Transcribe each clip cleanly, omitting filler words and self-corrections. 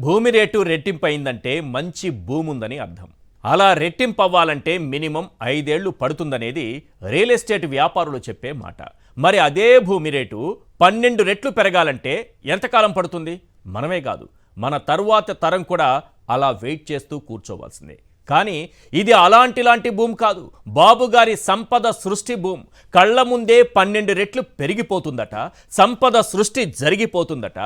భూమి రేటు రెట్టింపు అయిందంటే మంచి భూమి ఉందని అర్థం. అలా రెట్టింపు అవ్వాలంటే మినిమం 5 ఏళ్లు పడుతుందనేది రియల్ ఎస్టేట్ వ్యాపారులు చెప్పే మాట. మరి అదే భూమి రేటు 12 రెట్లు పెరగాలంటే ఎంతకాలం పడుతుంది? మనమే కాదు, మన తరువాత తరం కూడా అలా వెయిట్ చేస్తూ కూర్చోవాల్సిందే. కానీ ఇది అలాంటి భూమి కాదు. బాబు గారి సంపద సృష్టి భూమి. కళ్ళ ముందే 12 రెట్లు పెరిగిపోతుందట. సంపద సృష్టి జరిగిపోతుందట.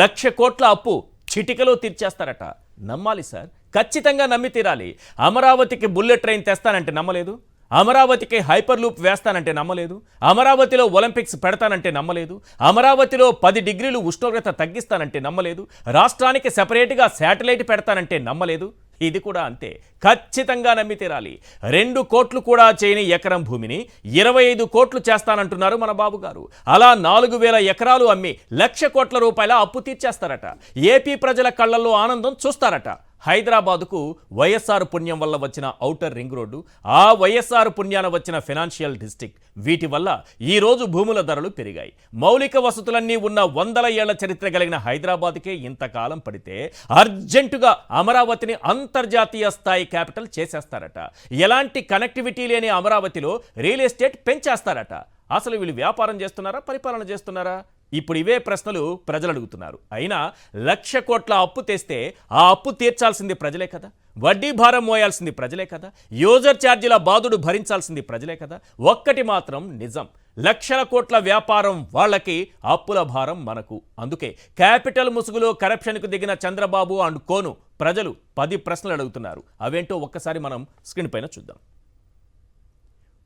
1,00,000 కోట్ల అప్పు చిటికలో తీర్చేస్తారట. నమ్మాలి సార్, ఖచ్చితంగా నమ్మి తీరాలి. అమరావతికి బుల్లెట్ ట్రైన్ తెస్తానంటే నమ్మలేదు. అమరావతికి హైపర్ లూప్ వేస్తానంటే నమ్మలేదు. అమరావతిలో ఒలింపిక్స్ పెడతానంటే నమ్మలేదు. అమరావతిలో 10 డిగ్రీలు ఉష్ణోగ్రత తగ్గిస్తానంటే నమ్మలేదు. రాష్ట్రానికి సెపరేట్గా శాటిలైట్ పెడతానంటే నమ్మలేదు. ఇది కూడా అంతే, ఖచ్చితంగా నమ్మి తీరాలి. 2 కోట్లు కూడా చేయని ఎకరం భూమిని 25 కోట్లు చేస్తానంటున్నారు మన బాబు గారు. అలా 4,000 ఎకరాలు అమ్మి 1,00,000 కోట్ల రూపాయల అప్పు తీర్చేస్తారట. ఏపీ ప్రజల కళ్ళల్లో ఆనందం చూస్తారట. హైదరాబాదుకు వైఎస్ఆర్ పుణ్యం వల్ల వచ్చిన ఔటర్ రింగ్ రోడ్డు, ఆ వైఎస్ఆర్ పుణ్యాన వచ్చిన ఫైనాన్షియల్ డిస్ట్రిక్ట్, వీటి వల్ల ఈరోజు భూముల ధరలు పెరిగాయి. మౌలిక వసతులన్నీ ఉన్న 100 ఏళ్ల చరిత్ర కలిగిన హైదరాబాద్కే ఇంతకాలం పడితే అర్జెంటుగా అమరావతిని అంతర్జాతీయ స్థాయి క్యాపిటల్ చేసేస్తారట. ఎలాంటి కనెక్టివిటీ లేని అమరావతిలో రియల్ ఎస్టేట్ పెంచేస్తారట. అసలు వీళ్ళు వ్యాపారం చేస్తున్నారా, పరిపాలన చేస్తున్నారా? ఇప్పుడు ఇవే ప్రశ్నలు ప్రజలు అడుగుతున్నారు. అయినా 1,00,000 కోట్ల అప్పు తెస్తే ఆ అప్పు తీర్చాల్సింది ప్రజలే కదా. వడ్డీ భారం మోయాల్సింది ప్రజలే కదా. యూజర్ ఛార్జీల బాధుడు భరించాల్సింది ప్రజలే కదా. ఒక్కటి మాత్రం నిజం, 1,00,000 కోట్ల వ్యాపారం వాళ్ళకి, అప్పుల భారం మనకు. అందుకే క్యాపిటల్ ముసుగులో కరప్షన్కు దిగిన చంద్రబాబు అండ్ కోను ప్రజలు 10 ప్రశ్నలు అడుగుతున్నారు. అవేంటో ఒక్కసారి మనం స్క్రీన్ పైన చూద్దాం.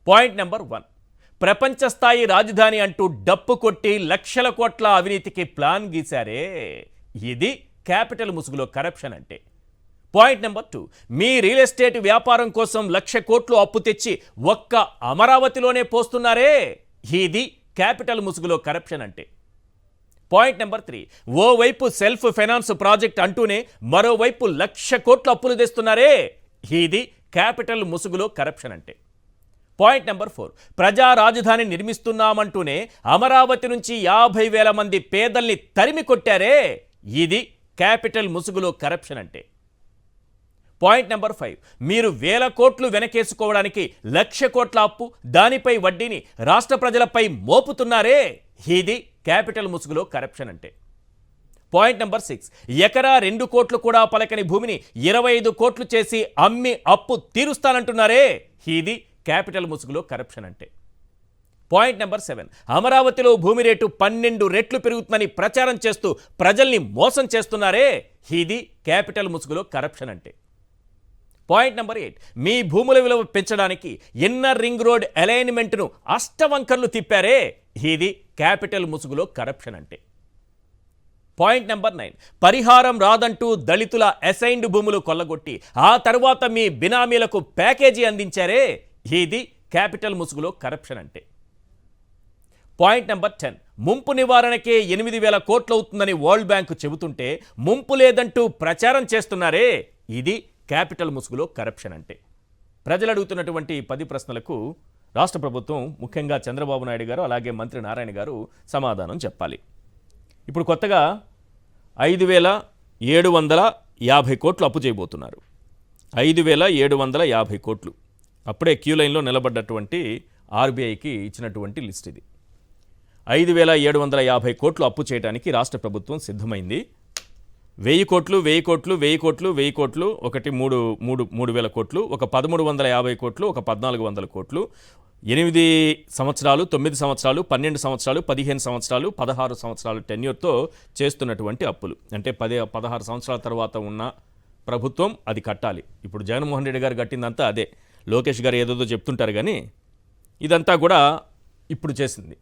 పాయింట్ నెంబర్ 1, ప్రపంచ స్థాయి రాజధాని అంటూ డప్పు కొట్టి 1,00,000 కోట్ల అవినీతికి ప్లాన్ గీశారే, ఇది క్యాపిటల్ ముసుగులో కరప్షన్ అంటే. పాయింట్ నెంబర్ 2, మీ రియల్ ఎస్టేట్ వ్యాపారం కోసం 1,00,000 కోట్లు అప్పు తెచ్చి ఒక్క అమరావతిలోనే పోస్తున్నారే, ఇది క్యాపిటల్ ముసుగులో కరప్షన్ అంటే. పాయింట్ నెంబర్ 3, ఓవైపు సెల్ఫ్ ఫైనాన్స్ ప్రాజెక్ట్ అంటూనే మరోవైపు 1,00,000 కోట్ల అప్పులు తెస్తున్నారే, ఇది క్యాపిటల్ ముసుగులో కరప్షన్ అంటే. పాయింట్ నెంబర్ 4, ప్రజా రాజధాని నిర్మిస్తున్నామంటూనే అమరావతి నుంచి 50,000 మంది పేదల్ని తరిమి కొట్టారే, ఇది క్యాపిటల్ ముసుగులో కరప్షన్ అంటే. పాయింట్ నెంబర్ 5, మీరు 1,000 కోట్లు వెనకేసుకోవడానికి 1,00,000 కోట్ల అప్పు, దానిపై వడ్డీని రాష్ట్ర ప్రజలపై మోపుతున్నారే, ఇది క్యాపిటల్ ముసుగులో కరప్షన్ అంటే. పాయింట్ నెంబర్ 6, ఎకరా 2 కోట్లు కూడా పలకని భూమిని 25 కోట్లు చేసి అమ్మి అప్పు తీరుస్తానంటున్నారే, ఇది క్యాపిటల్ ముసుగులో కరప్షన్ అంటే. పాయింట్ నెంబర్ 7, అమరావతిలో భూమి రేటు 12 రెట్లు పెరుగుతుందని ప్రచారం చేస్తూ ప్రజల్ని మోసం చేస్తున్నారే, ఇది క్యాపిటల్ ముసుగులో కరప్షన్ అంటే. పాయింట్ నెంబర్ 8, మీ భూముల విలువ పెంచడానికి ఇన్నర్ రింగ్ రోడ్ అలైన్మెంట్ను అష్టవంకర్లు తిప్పారే, ఇది క్యాపిటల్ ముసుగులో కరప్షన్ అంటే. పాయింట్ నెంబర్ 9, పరిహారం రాదంటూ దళితుల అసైన్డ్ భూములు కొల్లగొట్టి ఆ తర్వాత మీ బినామీలకు ప్యాకేజీ అందించారే, ఇది క్యాపిటల్ ముసుగులో కరప్షన్ అంటే. పాయింట్ నెంబర్ 10, ముంపు నివారణకే 8,000 కోట్లు అవుతుందని వరల్డ్ బ్యాంకు చెబుతుంటే ముంపు లేదంటూ ప్రచారం చేస్తున్నారే, ఇది క్యాపిటల్ ముసుగులో కరప్షన్ అంటే. ప్రజలు అడుగుతున్నటువంటి 10 ప్రశ్నలకు రాష్ట్ర ప్రభుత్వం, ముఖ్యంగా చంద్రబాబు నాయుడు గారు అలాగే మంత్రి నారాయణ గారు సమాధానం చెప్పాలి. ఇప్పుడు కొత్తగా 5,750 కోట్లు అప్పు చేయబోతున్నారు. 5,750 కోట్లు అప్పుడే క్యూ లైన్లో నిలబడ్డటువంటి ఆర్బీఐకి ఇచ్చినటువంటి లిస్ట్ ఇది. 5,750 కోట్లు అప్పు చేయడానికి రాష్ట్ర ప్రభుత్వం సిద్ధమైంది. 1,000 కోట్లు, 1,000 కోట్లు, 1,000 కోట్లు, 1,000 కోట్లు, ఒకటి 3,000 కోట్లు, ఒక 1,350 కోట్లు, ఒక 1,400 కోట్లు, 8 సంవత్సరాలు, 9 సంవత్సరాలు, 12 సంవత్సరాలు, 15 సంవత్సరాలు, 16 సంవత్సరాలు టెన్యూర్తో చేస్తున్నటువంటి అప్పులు. అంటే 16 సంవత్సరాల తర్వాత ఉన్న ప్రభుత్వం అది కట్టాలి. ఇప్పుడు జగన్మోహన్ రెడ్డి గారు కట్టిందంతా అదే. లోకేష్ గారు ఏదేదో చెప్తుంటారు, కానీ ఇదంతా కూడా ఇప్పుడు చేసింది.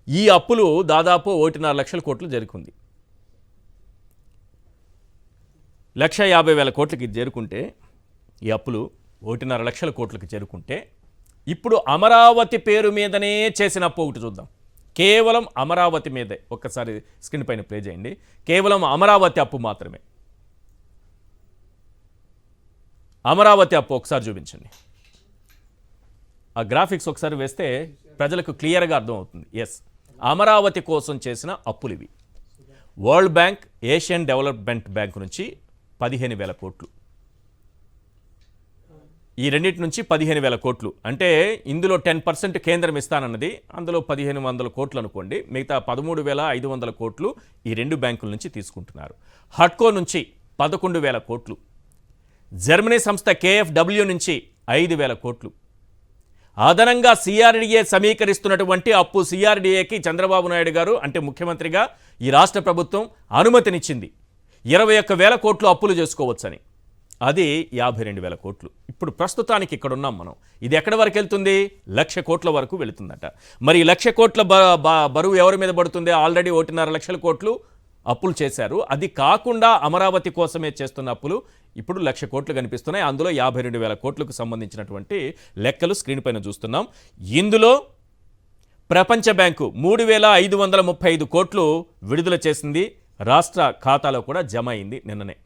ఈ అప్పులు దాదాపు 1.5 లక్షల కోట్లు జరుగుతుంది. 1,50,000 కోట్లకి చేరుకుంటే, ఈ అప్పులు 1.5 లక్షల కోట్లకి చేరుకుంటే, ఇప్పుడు అమరావతి పేరు మీదనే చేసిన అప్పు ఒకటి చూద్దాం. కేవలం అమరావతి మీదే, ఒక్కసారి స్క్రీన్ పైన ప్లే చేయండి. కేవలం అమరావతి అప్పు మాత్రమే. అమరావతి అప్పు ఒకసారి చూపించండి. ఆ గ్రాఫిక్స్ ఒకసారి వేస్తే ప్రజలకు క్లియర్గా అర్థమవుతుంది. ఎస్, అమరావతి కోసం చేసిన అప్పులు ఇవి. World bank, Asian development bank నుంచి 15,000 కోట్లు. ఈ రెండింటి నుంచి 15,000 కోట్లు. అంటే ఇందులో 10% కేంద్రం ఇస్తానన్నది, అందులో 1,500 కోట్లు అనుకోండి. మిగతా 13,500 కోట్లు ఈ రెండు బ్యాంకుల నుంచి తీసుకుంటున్నారు. హడ్కో నుంచి 11,000 కోట్లు. జర్మనీ సంస్థ KfW నుంచి 5,000 కోట్లు. అదనంగా CRDA సమీకరిస్తున్నటువంటి అప్పు, CRDAకి చంద్రబాబు నాయుడు గారు అంటే ముఖ్యమంత్రిగా ఈ రాష్ట్ర ప్రభుత్వం అనుమతినిచ్చింది. 21,000 కోట్లు అప్పులు చేసుకోవచ్చని. అది 52,000 కోట్లు. ఇప్పుడు ప్రస్తుతానికి ఇక్కడ ఉన్నాం మనం. ఇది ఎక్కడి వరకు వెళ్తుంది? 1,00,000 కోట్ల వరకు వెళుతుందట. మరి 1,00,000 కోట్ల బరువు ఎవరి మీద పడుతుంది? ఆల్రెడీ 1.5 లక్షల కోట్లు అప్పులు చేశారు. అది కాకుండా అమరావతి కోసమే చేస్తున్న అప్పులు ఇప్పుడు 1,00,000 కోట్లు కనిపిస్తున్నాయి. అందులో 52,000 కోట్లకు సంబంధించినటువంటి లెక్కలు స్క్రీన్ పైన చూస్తున్నాం. ఇందులో ప్రపంచ బ్యాంకు 3,535 కోట్లు విడుదల చేసింది. రాష్ట్ర ఖాతాలో కూడా జమ అయింది నిన్ననే.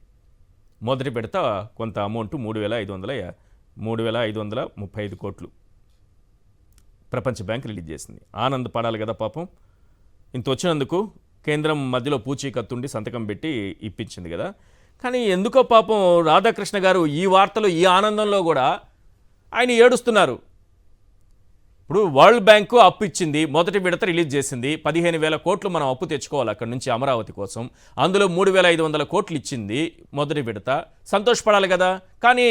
మొదటి విడత కొంత అమౌంట్ 3,535 కోట్లు ప్రపంచ బ్యాంక్ రిలీజ్ చేసింది. ఆనందపడాలి కదా పాపం. ఇంత వచ్చినందుకు కేంద్రం మధ్యలో పూచీకత్తుండి సంతకం పెట్టి ఇప్పించింది కదా. కానీ ఎందుకో పాపం రాధాకృష్ణ గారు ఈ వార్తలు, ఈ ఆనందంలో కూడా ఆయన ఏడుస్తున్నారు. ఇప్పుడు వరల్డ్ బ్యాంకు అప్పు ఇచ్చింది, మొదటి విడత రిలీజ్ చేసింది. 15,000 కోట్లు మనం అప్పు తెచ్చుకోవాలి అక్కడి నుంచి అమరావతి కోసం. అందులో 3,500 కోట్లు ఇచ్చింది మొదటి విడత. సంతోషపడాలి కదా. కానీ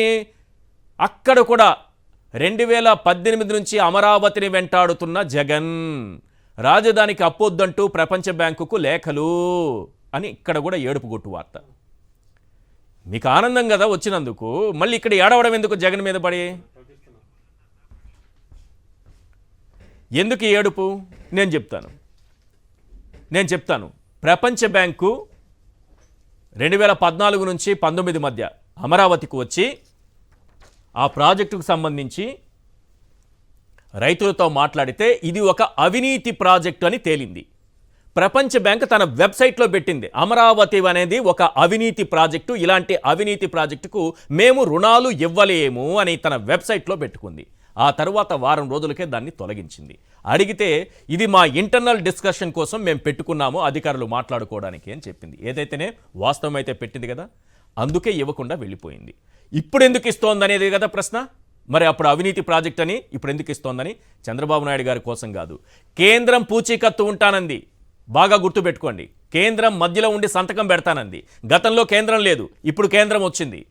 అక్కడ కూడా 2018 నుంచి అమరావతిని వెంటాడుతున్న జగన్ రాజధానికి అప్పొద్దంటూ ప్రపంచ బ్యాంకుకు లేఖలు అని ఇక్కడ కూడా ఏడుపుగొట్టు వార్త. మీకు ఆనందం కదా వచ్చినందుకు, మళ్ళీ ఇక్కడ ఏడవడం ఎందుకు జగన్ మీద పడి? ఎందుకు ఈ ఏడుపు? నేను చెప్తాను. ప్రపంచ బ్యాంకు 2014 నుంచి 19 మధ్య అమరావతికి వచ్చి ఆ ప్రాజెక్టుకు సంబంధించి రైతులతో మాట్లాడితే ఇది ఒక అవినీతి ప్రాజెక్టు అని తేలింది. ప్రపంచ బ్యాంక్ తన వెబ్సైట్లో పెట్టింది, అమరావతి అనేది ఒక అవినీతి ప్రాజెక్టు, ఇలాంటి అవినీతి ప్రాజెక్టుకు మేము రుణాలు ఇవ్వలేము అని తన వెబ్సైట్లో పెట్టుకుంది. ఆ తర్వాత వారం రోజులకే దాన్ని తొలగించింది. అడిగితే ఇది మా ఇంటర్నల్ డిస్కషన్ కోసం మేము పెట్టుకున్నాము అధికారులు మాట్లాడుకోవడానికి అని చెప్పింది. ఏదైతేనే వాస్తవం అయితే పెట్టింది కదా, అందుకే ఇవ్వకుండా వెళ్ళిపోయింది. ఇప్పుడు ఎందుకు ఇస్తోందనేది కదా ప్రశ్న. మరి అప్పుడు అవినీతి ప్రాజెక్ట్ అని ఇప్పుడు ఎందుకు ఇస్తోందని? చంద్రబాబు నాయుడు గారి కోసం కాదు, కేంద్రం పూచీకత్తు ఉంటానంది. బాగా గుర్తుపెట్టుకోండి, కేంద్రం మధ్యలో ఉండి సంతకం పెడతానంది. గతంలో కేంద్రం లేదు, ఇప్పుడు కేంద్రం వచ్చింది.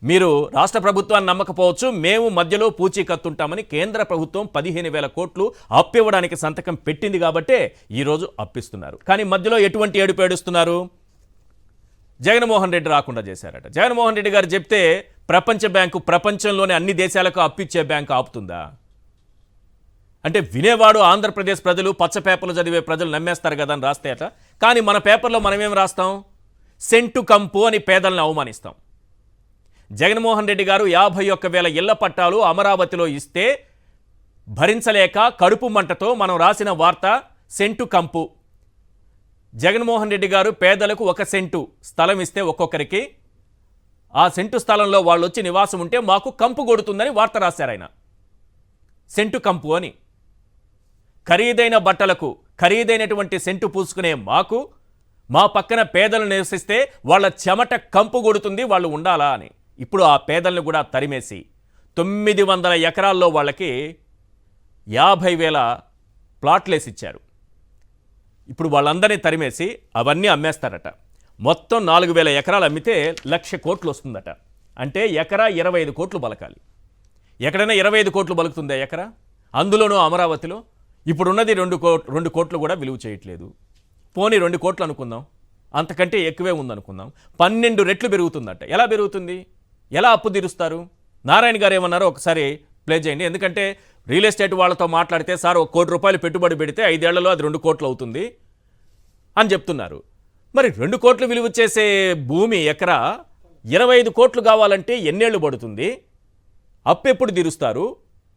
మీరు రాష్ట్ర ప్రభుత్వాన్ని నమ్మకపోవచ్చు, మేము మధ్యలో పూచీకత్తుంటామని కేంద్ర ప్రభుత్వం 15,000 కోట్లు అప్పివ్వడానికి సంతకం పెట్టింది కాబట్టే ఈరోజు అప్పిస్తున్నారు. కానీ మధ్యలో ఎటువంటి ఏడుపు ఏడుస్తున్నారు? జగన్మోహన్ రెడ్డి రాకుండా చేశారట. జగన్మోహన్ రెడ్డి గారు చెప్తే ప్రపంచ బ్యాంకు ప్రపంచంలోని అన్ని దేశాలకు అప్పిచ్చే బ్యాంకు ఆపుతుందా? అంటే వినేవాడు ఆంధ్రప్రదేశ్ ప్రజలు, పచ్చ పేపర్లు చదివే ప్రజలు నమ్మేస్తారు కదా అని రాస్తే అట. కానీ మన పేపర్లో మనమేం రాస్తాం? సెంటు కంపు అని పేదలను అవమానిస్తాం. జగన్మోహన్ రెడ్డి గారు 51,000 ఇళ్ల పట్టాలు అమరావతిలో ఇస్తే భరించలేక కడుపు మంటతో మనం రాసిన వార్త సెంటు కంపు. జగన్మోహన్ రెడ్డి గారు పేదలకు 1 సెంటు స్థలం ఇస్తే ఒక్కొక్కరికి, ఆ సెంటు స్థలంలో వాళ్ళు వచ్చి నివాసం ఉంటే మాకు కంపు కొడుతుందని వార్త రాశారు ఆయన. సెంటు కంపు అని. ఖరీదైన బట్టలకు ఖరీదైనటువంటి సెంటు పూసుకునే మాకు, మా పక్కన పేదలు నివసిస్తే వాళ్ళ చెమట కంపు కొడుతుంది, వాళ్ళు ఉండాలా అని. ఇప్పుడు ఆ పేదలను కూడా తరిమేసి 900 ఎకరాల్లో వాళ్ళకి 50,000 ప్లాట్లేసి ఇచ్చారు. ఇప్పుడు వాళ్ళందరినీ తరిమేసి అవన్నీ అమ్మేస్తారట. మొత్తం 4,000 ఎకరాలు అమ్మితే 1,00,000 కోట్లు వస్తుందట. అంటే ఎకరా 25 కోట్లు బలకాలి. ఎక్కడైనా 25 కోట్లు బలుకుతుందా ఎకరా? అందులోనూ అమరావతిలో ఇప్పుడున్నది 2 కోట్లు కూడా విలువ చేయట్లేదు. పోనీ 2 కోట్లు అనుకుందాం, అంతకంటే ఎక్కువే ఉందనుకుందాం. 12 రెట్లు పెరుగుతుందట. ఎలా పెరుగుతుంది? ఎలా అప్పు తీరుస్తారు? నారాయణ గారు ఏమన్నారో ఒకసారి ప్లే చేయండి. ఎందుకంటే రియల్ ఎస్టేట్ వాళ్ళతో మాట్లాడితే సార్ 1 కోటి రూపాయలు పెట్టుబడి పెడితే 5 ఏళ్లలో అది 2 కోట్లు అవుతుంది అని చెప్తున్నారు. మరి 2 కోట్లు విలువ చేసే భూమి ఎకరా 25 కోట్లు కావాలంటే ఎన్నేళ్లు పడుతుంది? అప్పు ఎప్పుడు తీరుస్తారు?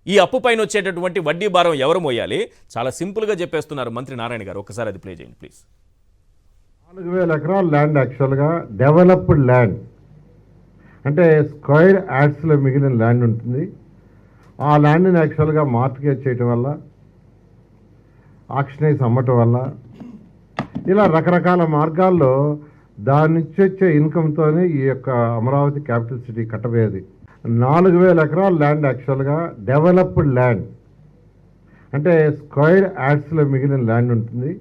ఈ అప్పు పైన వచ్చేటటువంటి వడ్డీ భారం ఎవరు మోయాలి? చాలా సింపుల్గా చెప్పేస్తున్నారు మంత్రి నారాయణ గారు. ఒకసారి అది ప్లే చేయండి ప్లీజ్. 4,000 ఎకరాల ల్యాండ్ యాక్చువల్గా డెవలప్డ్ ల్యాండ్, అంటే స్క్వేర్ యార్డ్స్లో మిగిలిన ల్యాండ్ ఉంటుంది. ఆ ల్యాండ్ని యాక్చువల్గా మార్కెట్ చేయటం వల్ల, ఆక్షనైజ్ అమ్మటం వల్ల ఇలా రకరకాల మార్గాల్లో దాని నుంచి వచ్చే ఇన్కమ్తోనే ఈ యొక్క అమరావతి క్యాపిటల్ సిటీ కట్టబోయేది. 4,000 ఎకరాల ల్యాండ్ యాక్చువల్గా డెవలప్డ్ ల్యాండ్, అంటే స్క్వేర్ యార్డ్స్లో మిగిలిన ల్యాండ్ ఉంటుంది.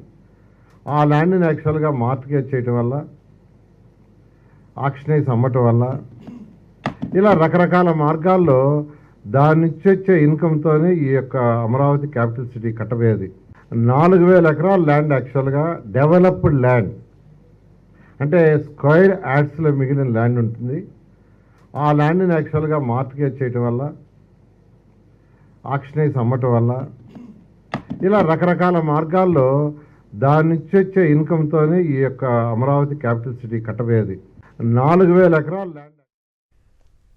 ఆ ల్యాండ్ని యాక్చువల్గా మార్టిగేజ్ చేయటం వల్ల, ఆక్షనైజ్ అమ్మటం వల్ల, ఇలా రకరకాల మార్గాల్లో దాని నుంచి వచ్చే ఇన్కమ్తోనే ఈ యొక్క అమరావతి క్యాపిటల్ సిటీ కట్టబోయేది. 4,000 ఎకరాల ల్యాండ్ యాక్చువల్గా డెవలప్డ్ ల్యాండ్, అంటే స్క్వేర్ యార్డ్స్లో మిగిలిన ల్యాండ్ ఉంటుంది. ఆ ల్యాండ్ని యాక్చువల్గా మార్టిగేజ్ చేయటం వల్ల, ఆక్షనైజ్ అమ్మటం వల్ల, ఇలా రకరకాల మార్గాల్లో దాని నుంచి వచ్చే ఇన్కమ్తోనే ఈ యొక్క అమరావతి క్యాపిటల్ సిటీ కట్టబోయేది. 4,000 ఎకరాల ల్యాండ్.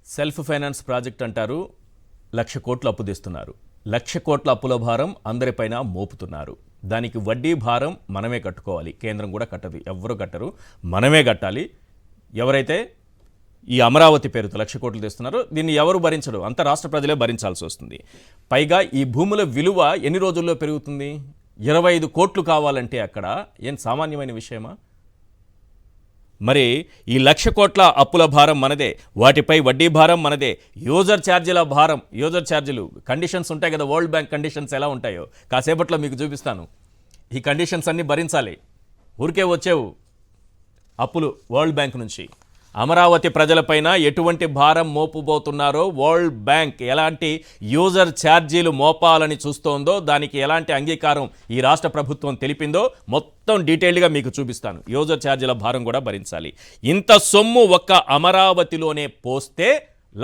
సెల్ఫ్ ఫైనాన్స్ ప్రాజెక్ట్ అంటారు, 1,00,000 కోట్లు అప్పు తెస్తున్నారు. 1,00,000 కోట్ల అప్పుల భారం అందరిపైన మోపుతున్నారు. దానికి వడ్డీ భారం మనమే కట్టుకోవాలి, కేంద్రం కూడా కట్టదు, ఎవ్వరూ కట్టరు, మనమే కట్టాలి. ఎవరైతే ఈ అమరావతి పేరుతో 1,00,000 కోట్లు తెస్తున్నారో దీన్ని ఎవరు భరించరు, అంత రాష్ట్ర ప్రజలే భరించాల్సి వస్తుంది. పైగా ఈ భూముల విలువ ఎన్ని రోజుల్లో పెరుగుతుంది? 25 కోట్లు కావాలంటే అక్కడ ఏం సామాన్యమైన విషయమా? మరి ఈ 1,00,000 కోట్ల అప్పుల భారం మనదే, వాటిపై వడ్డీ భారం మనదే, యూజర్ ఛార్జీల భారం, యూజర్ ఛార్జీలు కండిషన్స్ ఉంటాయి కదా, వరల్డ్ బ్యాంక్ కండిషన్స్ ఎలా ఉంటాయో కాసేపట్లో మీకు చూపిస్తాను. ఈ కండిషన్స్ అన్నీ భరించాలి, ఊరికే వచ్చేవు అప్పులు వరల్డ్ బ్యాంక్ నుంచి. అమరావతి ప్రజలపైన ఎటువంటి భారం మోపుబోతున్నారో వరల్డ్ బ్యాంక్ ఎలాంటి యూజర్ ఛార్జీలు మోపాలని చూస్తోందో, దానికి ఎలాంటి అంగీకారం ఈ రాష్ట్ర ప్రభుత్వం తెలిపిందో మొత్తం డీటెయిల్డ్గా మీకు చూపిస్తాను. యూజర్ ఛార్జీల భారం కూడా భరించాలి. ఇంత సొమ్ము ఒక్క అమరావతిలోనే పోస్తే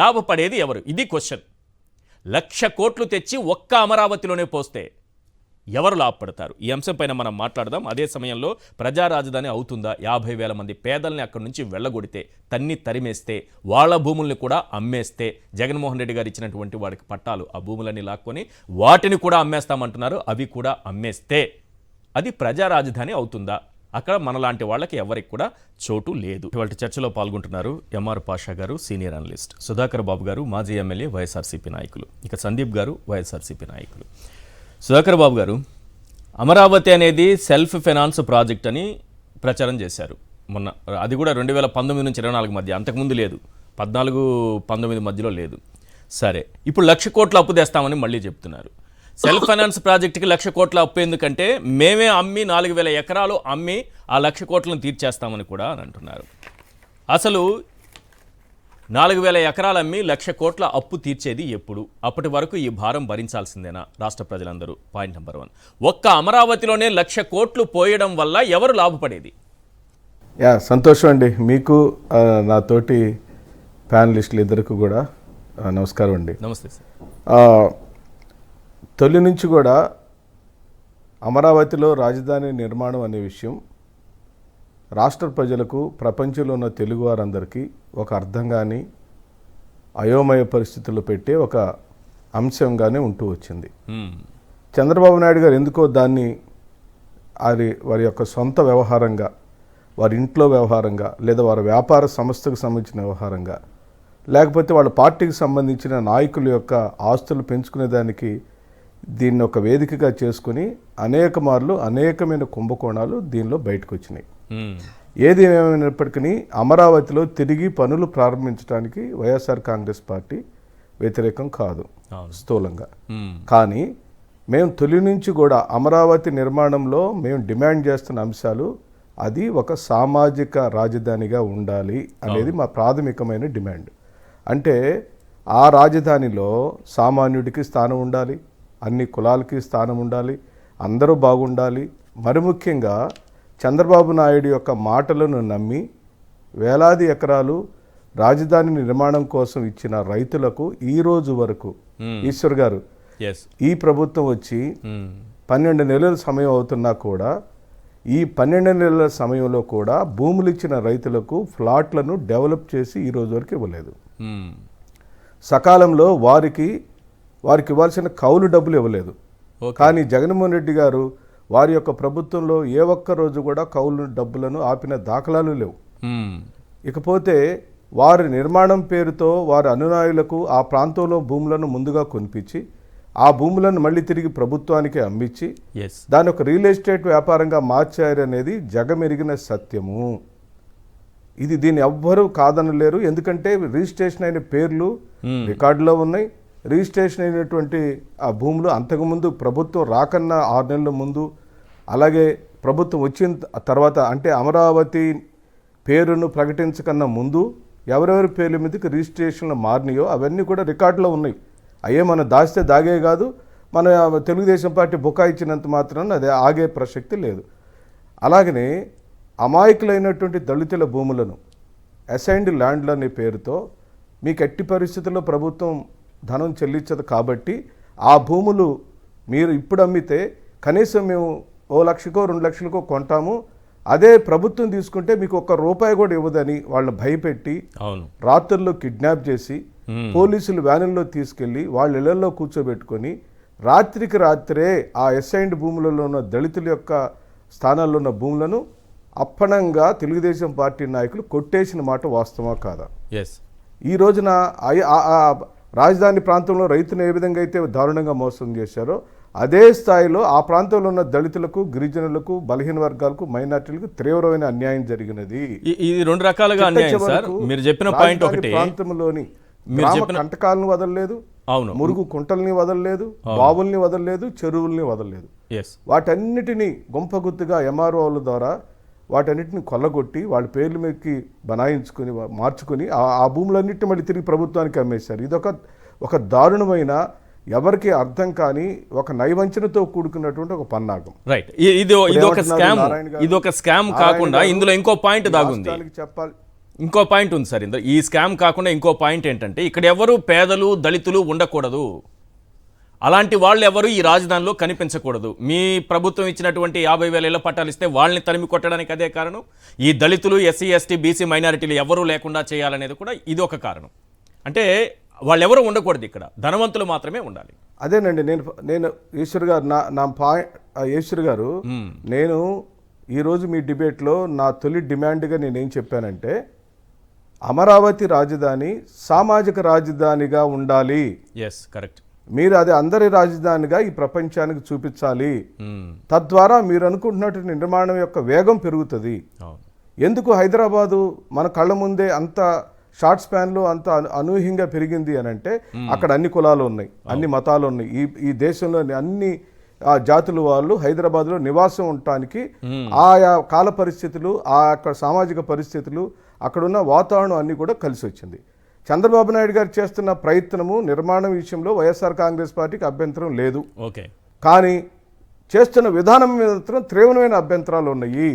లాభపడేది ఎవరు? ఇది క్వశ్చన్. 1,00,000 కోట్లు తెచ్చి ఒక్క అమరావతిలోనే పోస్తే ఎవరు లాభపడతారు? ఈ అంశంపైన మనం మాట్లాడదాం. అదే సమయంలో ప్రజా రాజధాని అవుతుందా? 50,000 మంది పేదల్ని అక్కడి నుంచి వెళ్ళగొడితే, తన్ని తరిమేస్తే, వాళ్ళ భూముల్ని కూడా అమ్మేస్తే, జగన్మోహన్ రెడ్డి గారు ఇచ్చినటువంటి వాడికి పట్టాలు, ఆ భూములన్నీ లాక్కొని వాటిని కూడా అమ్మేస్తామంటున్నారు, అవి కూడా అమ్మేస్తే అది ప్రజా రాజధాని అవుతుందా? అక్కడ మనలాంటి వాళ్ళకి ఎవరికి కూడా చోటు లేదు. ఇవాళ చర్చలో పాల్గొంటున్నారు ఎంఆర్ పాషా గారు, సీనియర్ అనలిస్ట్, సుధాకర్ బాబు గారు, మాజీ ఎమ్మెల్యే, వైఎస్ఆర్సీపీ నాయకులు, ఇక సందీప్ గారు, వైఎస్ఆర్సీపీ నాయకులు. సుధాకర్ బాబు గారు, అమరావతి అనేది సెల్ఫ్ ఫైనాన్స్ ప్రాజెక్ట్ అని ప్రచారం చేశారు మొన్న. అది కూడా 2019 నుంచి 24 మధ్య, అంతకుముందు లేదు, 14-19 మధ్యలో లేదు. సరే, ఇప్పుడు 1,00,000 కోట్ల అప్పు తెస్తామని మళ్ళీ చెప్తున్నారు. సెల్ఫ్ ఫైనాన్స్ ప్రాజెక్టుకి 1,00,000 కోట్ల అప్పు ఎందుకంటే మేమే అమ్మి 4,000 ఎకరాలు అమ్మి ఆ 1,00,000 కోట్లను తీర్చేస్తామని కూడా అని అంటున్నారు. అసలు 4,000 ఎకరాలు అమ్మి 1,00,000 కోట్ల అప్పు తీర్చేది ఎప్పుడు? అప్పటి వరకు ఈ భారం భరించాల్సిందేనా రాష్ట్ర ప్రజలందరూ? Point number 1. ఒక్క అమరావతిలోనే 1,00,000 కోట్లు పోయడం వల్ల ఎవరు లాభపడేది? సంతోషం అండి. మీకు నాతోటి ప్యానలిస్టులు ఇద్దరికి కూడా నమస్కారం అండి. నమస్తే సార్. తొలి నుంచి కూడా అమరావతిలో రాజధాని నిర్మాణం అనే విషయం రాష్ట్ర ప్రజలకు, ప్రపంచంలో ఉన్న తెలుగు వారందరికీ ఒక అర్థంగాని, అయోమయ పరిస్థితుల్లో పెట్టే ఒక అంశంగానే ఉంటూ వచ్చింది. చంద్రబాబు నాయుడు గారు ఎందుకో దాన్ని వారి యొక్క సొంత వ్యవహారంగా, వారి ఇంట్లో వ్యవహారంగా, లేదా వారి వ్యాపార సంస్థకు సంబంధించిన వ్యవహారంగా, లేకపోతే వాళ్ళ పార్టీకి సంబంధించిన నాయకుల యొక్క ఆస్తులు పెంచుకునేదానికి దీన్ని ఒక వేదికగా చేసుకుని అనేక మార్లు అనేకమైన కుంభకోణాలు దీనిలో బయటకు వచ్చినాయి. ఏది ఏమైనప్పటికీ అమరావతిలో తిరిగి పనులు ప్రారంభించడానికి వైఎస్ఆర్ కాంగ్రెస్ పార్టీ వ్యతిరేకం కాదు స్థూలంగా. కానీ మేము తొలి నుంచి కూడా అమరావతి నిర్మాణంలో మేము డిమాండ్ చేస్తున్న అంశాలు, అది ఒక సామాజిక రాజధానిగా ఉండాలి అనేది మా ప్రాథమికమైన డిమాండ్. అంటే ఆ రాజధానిలో సామాన్యుడికి స్థానం ఉండాలి, అన్ని కులాలకి స్థానం ఉండాలి, అందరూ బాగుండాలి. మరి ముఖ్యంగా చంద్రబాబు నాయుడు యొక్క మాటలను నమ్మి వేలాది ఎకరాలు రాజధాని నిర్మాణం కోసం ఇచ్చిన రైతులకు ఈ రోజు వరకు ఈశ్వర్ గారు, ఈ ప్రభుత్వం వచ్చి 12 నెలల సమయం అవుతున్నా కూడా, ఈ 12 నెలల సమయంలో కూడా భూములు ఇచ్చిన రైతులకు ఫ్లాట్లను డెవలప్ చేసి ఈ రోజు వరకు ఇవ్వలేదు. సకాలంలో వారికి ఇవ్వాల్సిన కౌలు డబ్బులు ఇవ్వలేదు. కానీ జగన్మోహన్ రెడ్డి గారు వారి యొక్క ప్రభుత్వంలో ఏ ఒక్క రోజు కూడా కౌలు డబ్బులను ఆపిన దాఖలాలు లేవు. ఇకపోతే వారి నిర్మాణం పేరుతో వారి అనునాయులకు ఆ ప్రాంతంలో భూములను ముందుగా కొనిపించి ఆ భూములను మళ్ళీ తిరిగి ప్రభుత్వానికి అమ్మించి ఎస్ దాని ఒక రియల్ ఎస్టేట్ వ్యాపారంగా మార్చారు అనేది జగమెరిగిన సత్యము. దీన్ని ఎవ్వరూ కాదనలేరు. ఎందుకంటే రిజిస్ట్రేషన్ అయిన పేర్లు రికార్డులో ఉన్నాయి. రిజిస్ట్రేషన్ అయినటువంటి ఆ భూములు అంతకుముందు ప్రభుత్వం రాకన్నా 6 నెలల ముందు, అలాగే ప్రభుత్వం వచ్చిన తర్వాత అంటే అమరావతి పేరును ప్రకటించకన్నా ముందు ఎవరెవరి పేర్ల మీదకి రిజిస్ట్రేషన్లు మారినాయో అవన్నీ కూడా రికార్డులో ఉన్నాయి. అయ్యే మనం దాస్తే దాగే కాదు, మన తెలుగుదేశం పార్టీ బుకాయిచ్చినంత మాత్రాన అది ఆగే ప్రసక్తి లేదు. అలాగనే అమాయకులైనటువంటి దళితుల భూములను అసైన్డ్ ల్యాండ్లు అనే పేరుతో మీకు ఎట్టి పరిస్థితుల్లో ప్రభుత్వం ధనం చెల్లించదు కాబట్టి ఆ భూములు మీరు ఇప్పుడు అమ్మితే కనీసం మేము 1 లక్షకో 2 లక్షలకో కొంటాము, అదే ప్రభుత్వం తీసుకుంటే మీకు ₹1 కూడా ఇవ్వదని వాళ్ళని భయపెట్టి రాత్రుల్లో కిడ్నాప్ చేసి పోలీసులు వ్యానుల్లో తీసుకెళ్లి వాళ్ళ ఇళ్లలో కూర్చోబెట్టుకొని రాత్రికి రాత్రే ఆ అసైన్డ్ భూములలో ఉన్న దళితుల యొక్క స్థానాల్లో ఉన్న భూములను అప్పనంగా తెలుగుదేశం పార్టీ నాయకులు కొట్టేసిన మాట వాస్తవమా కాదా? ఈ రోజున రాజధాని ప్రాంతంలో రైతును ఏ విధంగా అయితే దారుణంగా మోసం చేశారో అదే స్థాయిలో ఆ ప్రాంతంలో ఉన్న దళితులకు, గిరిజనులకు, బలహీన వర్గాలకు, మైనార్టీలకు తీవ్రమైన అన్యాయం జరిగినది. ఇది 2 రకాలుగా అన్యాయం సార్. మీరు చెప్పిన పాయింట్ ఒకటి, ప్రాంతంలోని కంటకాలను వదలలేదు, మురుగు కుంటల్ని వదలలేదు, బావుల్ని వదలలేదు, చెరువుల్ని వదలలేదు. వాటన్నిటినీ గుంపగుత్తుగా ఎంఆర్ఓల ద్వారా వాటన్నిటిని కొల్లగొట్టి వాళ్ళ పేర్ల మీదకి బనాయించుకుని మార్చుకుని ఆ భూములన్నింటినీ మళ్ళీ తిరిగి ప్రభుత్వానికి అమ్మేశారు. ఒక దారుణమైన, ఎవరికి అర్థం కాని, ఒక నైవంచనతో కూడుకున్నటువంటి ఒక పన్నాగం. రైట్. ఇది ఒక స్కామ్ కాకుండా ఇందులో ఇంకో పాయింట్ దాగుంది. చెప్పాలి, ఇంకో పాయింట్ ఉంది సార్. ఇందులో ఈ స్కామ్ కాకుండా ఇంకో పాయింట్ ఏంటంటే ఇక్కడ ఎవరు పేదలు, దళితులు ఉండకూడదు, అలాంటి వాళ్ళు ఎవరు ఈ రాజధానిలో కనిపించకూడదు. మీ ప్రభుత్వం ఇచ్చినటువంటి 50,000 ఇళ్ల పట్టాలు ఇస్తే వాళ్ళని తరిమి కొట్టడానికి అదే కారణం. ఈ దళితులు, ఎస్సీ, ఎస్టీ, బీసీ, మైనారిటీలు ఎవరూ లేకుండా చేయాలనేది కూడా ఇది ఒక కారణం. అంటే వాళ్ళెవరూ ఉండకూడదు, ఇక్కడ ధనవంతులు మాత్రమే ఉండాలి. అదేనండి నేను ఈశ్వర్ గారు నా పాయింట్. ఈశ్వర్ గారు, నేను ఈరోజు మీ డిబేట్లో నా తొలి డిమాండ్గా నేనేం చెప్పానంటే అమరావతి రాజధాని సామాజిక రాజధానిగా ఉండాలి. Yes, correct. మీరు అది అందరి రాజధానిగా ఈ ప్రపంచానికి చూపించాలి. తద్వారా మీరు అనుకుంటున్నటువంటి నిర్మాణం యొక్క వేగం పెరుగుతుంది. ఎందుకు హైదరాబాదు మన కళ్ళ ముందే అంత షార్ట్ స్పాన్లో అంత అనూహ్యంగా పెరిగింది అని అంటే అక్కడ అన్ని కులాలు ఉన్నాయి, అన్ని మతాలు ఉన్నాయి. ఈ దేశంలోని అన్ని జాతుల వాళ్ళు హైదరాబాద్లో నివాసం ఉండటానికి ఆయా కాల పరిస్థితులు, అక్కడ సామాజిక పరిస్థితులు, అక్కడున్న వాతావరణం అన్నీ కూడా కలిసి వచ్చింది. చంద్రబాబు నాయుడు గారు చేస్తున్న ప్రయత్నము, నిర్మాణం విషయంలో వైఎస్ఆర్ కాంగ్రెస్ పార్టీకి అభ్యంతరం లేదు. కానీ చేస్తున్న విధానం మీద తీవ్రమైన అభ్యంతరాలు ఉన్నాయి.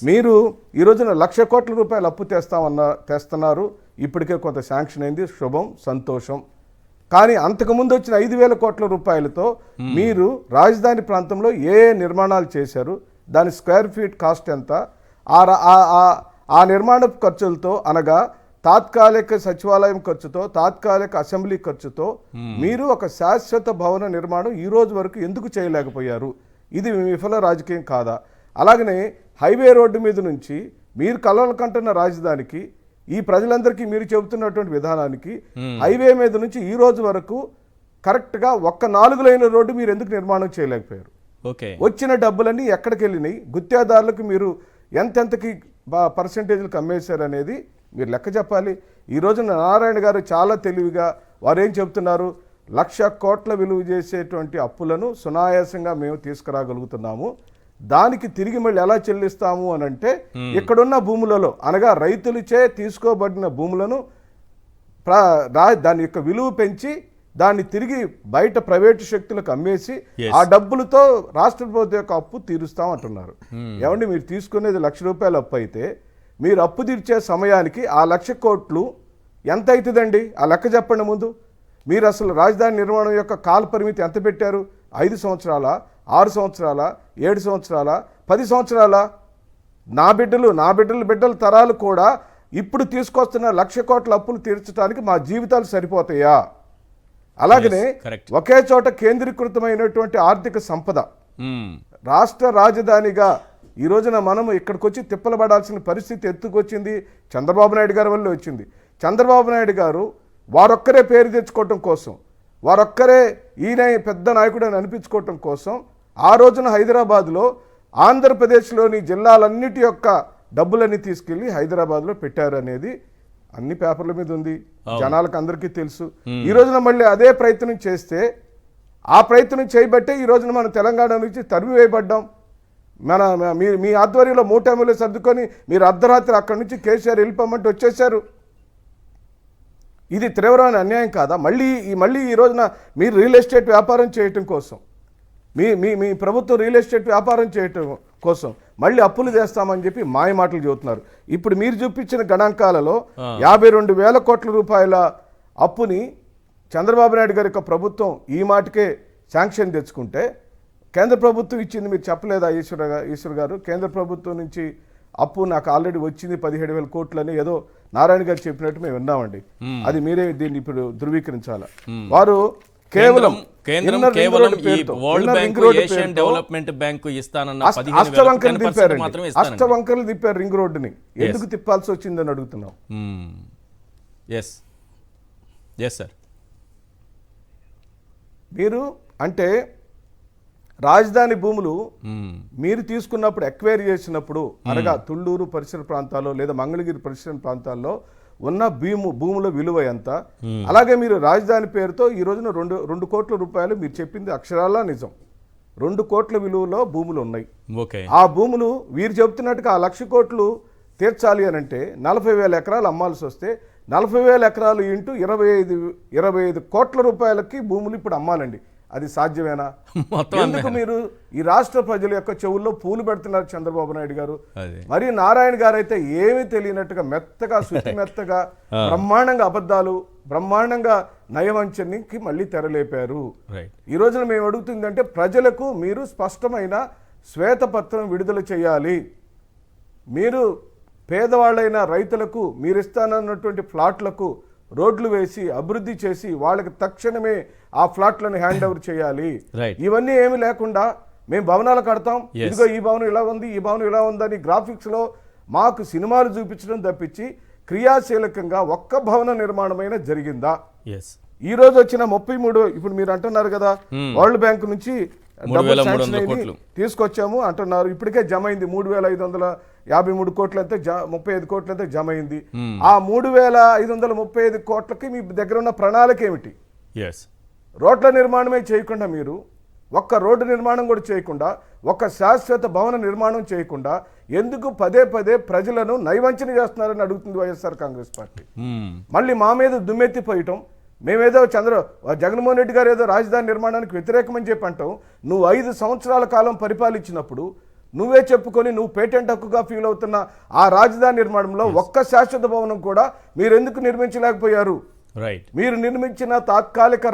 మీరు ఈ రోజున ₹1,00,000 కోట్ల అప్పు తెస్తున్నారు. ఇప్పటికే కొంత శాంక్షన్ అయింది, శుభం, సంతోషం. కానీ అంతకుముందు వచ్చిన 5,000 కోట్ల రూపాయలతో మీరు రాజధాని ప్రాంతంలో ఏ నిర్మాణాలు చేశారు, దాని స్క్వేర్ ఫీట్ కాస్ట్ ఎంత, ఆ నిర్మాణ ఖర్చులతో, అనగా తాత్కాలిక సచివాలయం ఖర్చుతో, తాత్కాలిక అసెంబ్లీ ఖర్చుతో మీరు ఒక శాశ్వత భవన నిర్మాణం ఈ రోజు వరకు ఎందుకు చేయలేకపోయారు? ఇది విఫల రాజకీయం కాదా? అలాగనే హైవే రోడ్డు మీద నుంచి మీరు కలలు కంటున్న రాజధానికి, ఈ ప్రజలందరికీ మీరు చెబుతున్నటువంటి విధానానికి, హైవే మీద నుంచి ఈ రోజు వరకు కరెక్ట్గా 4 లైన్ల రోడ్డు మీరు ఎందుకు నిర్మాణం చేయలేకపోయారు? వచ్చిన డబ్బులన్నీ ఎక్కడికి వెళ్ళినాయి? గుత్తేదారులకు మీరు ఎంతెంతకి పర్సంటేజ్లకు అమ్మేశారు అనేది మీరు లెక్క చెప్పాలి. ఈ రోజున నారాయణ గారు చాలా తెలివిగా వారేం చెబుతున్నారు, 1,00,000 కోట్ల విలువ చేసేటువంటి అప్పులను సునాయాసంగా మేము తీసుకురాగలుగుతున్నాము, దానికి తిరిగి మళ్ళీ ఎలా చెల్లిస్తాము అని అంటే ఇక్కడున్న భూములలో, అనగా రైతులచే తీసుకోబడిన భూములను దాని యొక్క విలువ పెంచి దాన్ని తిరిగి బయట ప్రైవేటు శక్తులకు అమ్మేసి ఆ డబ్బులతో రాష్ట్ర ప్రభుత్వం యొక్క అప్పు తీరుస్తాం అంటున్నారు. ఏమండి, మీరు తీసుకునేది ₹1,00,000 అప్పు అయితే మీరు అప్పు తీర్చే సమయానికి ఆ 1,00,000 కోట్లు ఎంత అవుతుందండి? ఆ లెక్క చెప్పండి ముందు. మీరు అసలు రాజధాని నిర్మాణం యొక్క కాల పరిమితి ఎంత పెట్టారు? 5 సంవత్సరాల, 6 సంవత్సరాల, 7 సంవత్సరాల, 10 సంవత్సరాల? నా బిడ్డల తరాలు కూడా ఇప్పుడు తీసుకొస్తున్న 1,00,000 కోట్ల అప్పులు తీర్చడానికి మా జీవితాలు సరిపోతాయా? అలాగనే ఒకే చోట కేంద్రీకృతమైనటువంటి ఆర్థిక సంపద, రాష్ట్ర రాజధానిగా ఈ రోజున మనము ఇక్కడికి వచ్చి తిప్పలబడాల్సిన పరిస్థితి ఎత్తుకొచ్చింది చంద్రబాబు నాయుడు గారి వల్ల వచ్చింది. చంద్రబాబు నాయుడు గారు వారొక్కరే పేరు తెచ్చుకోవటం కోసం వారొక్కరే ఈయన పెద్ద నాయకుడు అని అనిపించుకోవటం కోసం ఆ రోజున హైదరాబాద్లో ఆంధ్రప్రదేశ్లోని జిల్లాలన్నిటి యొక్క డబ్బులన్నీ తీసుకెళ్లి హైదరాబాద్లో పెట్టారు అనేది అన్ని పేపర్ల మీద ఉంది, జనాలకు అందరికీ తెలుసు. ఈ రోజున మళ్ళీ అదే ప్రయత్నం చేస్తే, ఆ ప్రయత్నం చేయబట్టే ఈ రోజున మనం తెలంగాణ నుంచి తరిమి వేయబడ్డాం. మీ ఆధ్వర్యంలో 3 ఎమ్మెల్యే సర్దుకొని మీరు అర్ధరాత్రి అక్కడి నుంచి కేసీఆర్ వెళ్ళిపోమంటే వచ్చేశారు. ఇది తీవ్రమైన అన్యాయం కాదా? మళ్ళీ ఈ రోజున మీరు రియల్ ఎస్టేట్ వ్యాపారం చేయటం కోసం, మీ ప్రభుత్వం రియల్ ఎస్టేట్ వ్యాపారం చేయటం కోసం మళ్ళీ అప్పులు చేస్తామని చెప్పి మాయ మాటలు చెబుతున్నారు. ఇప్పుడు మీరు చూపించిన గణాంకాలలో 52,000 కోట్ల రూపాయల అప్పుని చంద్రబాబు నాయుడు గారి యొక్క ప్రభుత్వం ఈ మాటకే శాంక్షన్ తెచ్చుకుంటే, కేంద్ర ప్రభుత్వం ఇచ్చింది మీరు చెప్పలేదా ఈశ్వర్ గారు? కేంద్ర ప్రభుత్వం నుంచి అప్పు నాకు ఆల్రెడీ వచ్చింది 17,000 కోట్లని ఏదో నారాయణ గారు చెప్పినట్టు మేము విన్నామండి. అది మీరే దీన్ని ఇప్పుడు ధృవీకరించాలా? వారు కేవలం డెవలప్మెంట్ బ్యాంకు అష్టవంకరలు తిప్పారు రింగ్ రోడ్డుని. ఎందుకు తిప్పాల్సి వచ్చిందని అడుగుతున్నాం. మీరు అంటే రాజధాని భూములు మీరు తీసుకున్నప్పుడు ఎక్వైర్ చేసినప్పుడు, అనగా తుళ్ళూరు పరిసర ప్రాంతాల్లో లేదా మంగళగిరి పరిసర ప్రాంతాల్లో ఉన్న భూముల విలువ ఎంత? అలాగే మీరు రాజధాని పేరుతో ఈ రోజున 2 కోట్ల రూపాయలు, మీరు చెప్పింది అక్షరాలా నిజం, 2 కోట్ల విలువలో భూములు ఉన్నాయి. ఆ భూములు వీరు చెబుతున్నట్టుగా ఆ 1,00,000 కోట్లు తీర్చాలి అని అంటే 40,000 ఎకరాలు అమ్మాల్సి వస్తే 40,000 ఎకరాలు ఇంటూ 25 కోట్ల రూపాయలకి భూములు ఇప్పుడు అమ్మాలండి. అది సాధ్యమేనా? ఎందుకు మీరు ఈ రాష్ట్ర ప్రజల యొక్క చెవుల్లో పూలు పెడుతున్నారు చంద్రబాబు నాయుడు గారు? మరి నారాయణ గారు అయితే ఏమీ తెలియనట్టుగా మెత్తగా శుద్ధి మెత్తగా బ్రహ్మాండంగా అబద్ధాలు, బ్రహ్మాండంగా నయవంచనకి మళ్ళీ తెరలేపారు. ఈ రోజున మేము అడుగుతుందంటే ప్రజలకు మీరు స్పష్టమైన శ్వేతపత్రం విడుదల చేయాలి. మీరు పేదవాళ్ళైన రైతులకు మీరు ఇస్తానన్నటువంటి ఫ్లాట్లకు రోడ్లు వేసి అభివృద్ధి చేసి వాళ్ళకి తక్షణమే ఆ ఫ్లాట్లను హ్యాండ్ ఓవర్ చేయాలి. ఇవన్నీ ఏమి లేకుండా మేము భవనాలు కడతాం, ఇదిగో ఈ భవనం ఇలా ఉంది, ఈ భవనం ఇలా ఉందని గ్రాఫిక్స్ లో మాకు సినిమాలు చూపించడం తప్పించి క్రియాశీలకంగా ఒక్క భవన నిర్మాణమైన జరిగిందా? ఈ రోజు వచ్చిన 33, ఇప్పుడు మీరు అంటున్నారు కదా వరల్డ్ బ్యాంక్ నుంచి తీసుకొచ్చాము అంటున్నారు. ఇప్పటికే జమ అయింది 3,553 కోట్లు అయితే 35 కోట్లు అయితే జమ అయింది. ఆ 3,535 కోట్లకి మీ దగ్గర ఉన్న ప్రణాళిక ఏమిటి? రోడ్ల నిర్మాణమే చేయకుండా, మీరు ఒక్క రోడ్డు నిర్మాణం కూడా చేయకుండా, ఒక్క శాశ్వత భవన నిర్మాణం చేయకుండా ఎందుకు పదే ప్రజలను నైవంచన చేస్తున్నారని అడుగుతుంది వైఎస్ఆర్ కాంగ్రెస్ పార్టీ. మళ్ళీ మా మీద దుమ్మెత్తిపోయటం, మేమేదో జగన్మోహన్ రెడ్డి గారు ఏదో రాజధాని నిర్మాణానికి వ్యతిరేకమని చెప్పి అంటాం. నువ్వు 5 సంవత్సరాల కాలం పరిపాలించినప్పుడు నువ్వే చెప్పుకొని నువ్వు పేటెంట్ హక్కుగా ఫీల్ అవుతున్న ఆ రాజధాని నిర్మాణంలో ఒక్క శాశ్వత భవనం కూడా మీరు ఎందుకు నిర్మించలేకపోయారు? మీరు నిర్మించిన తాత్కాలిక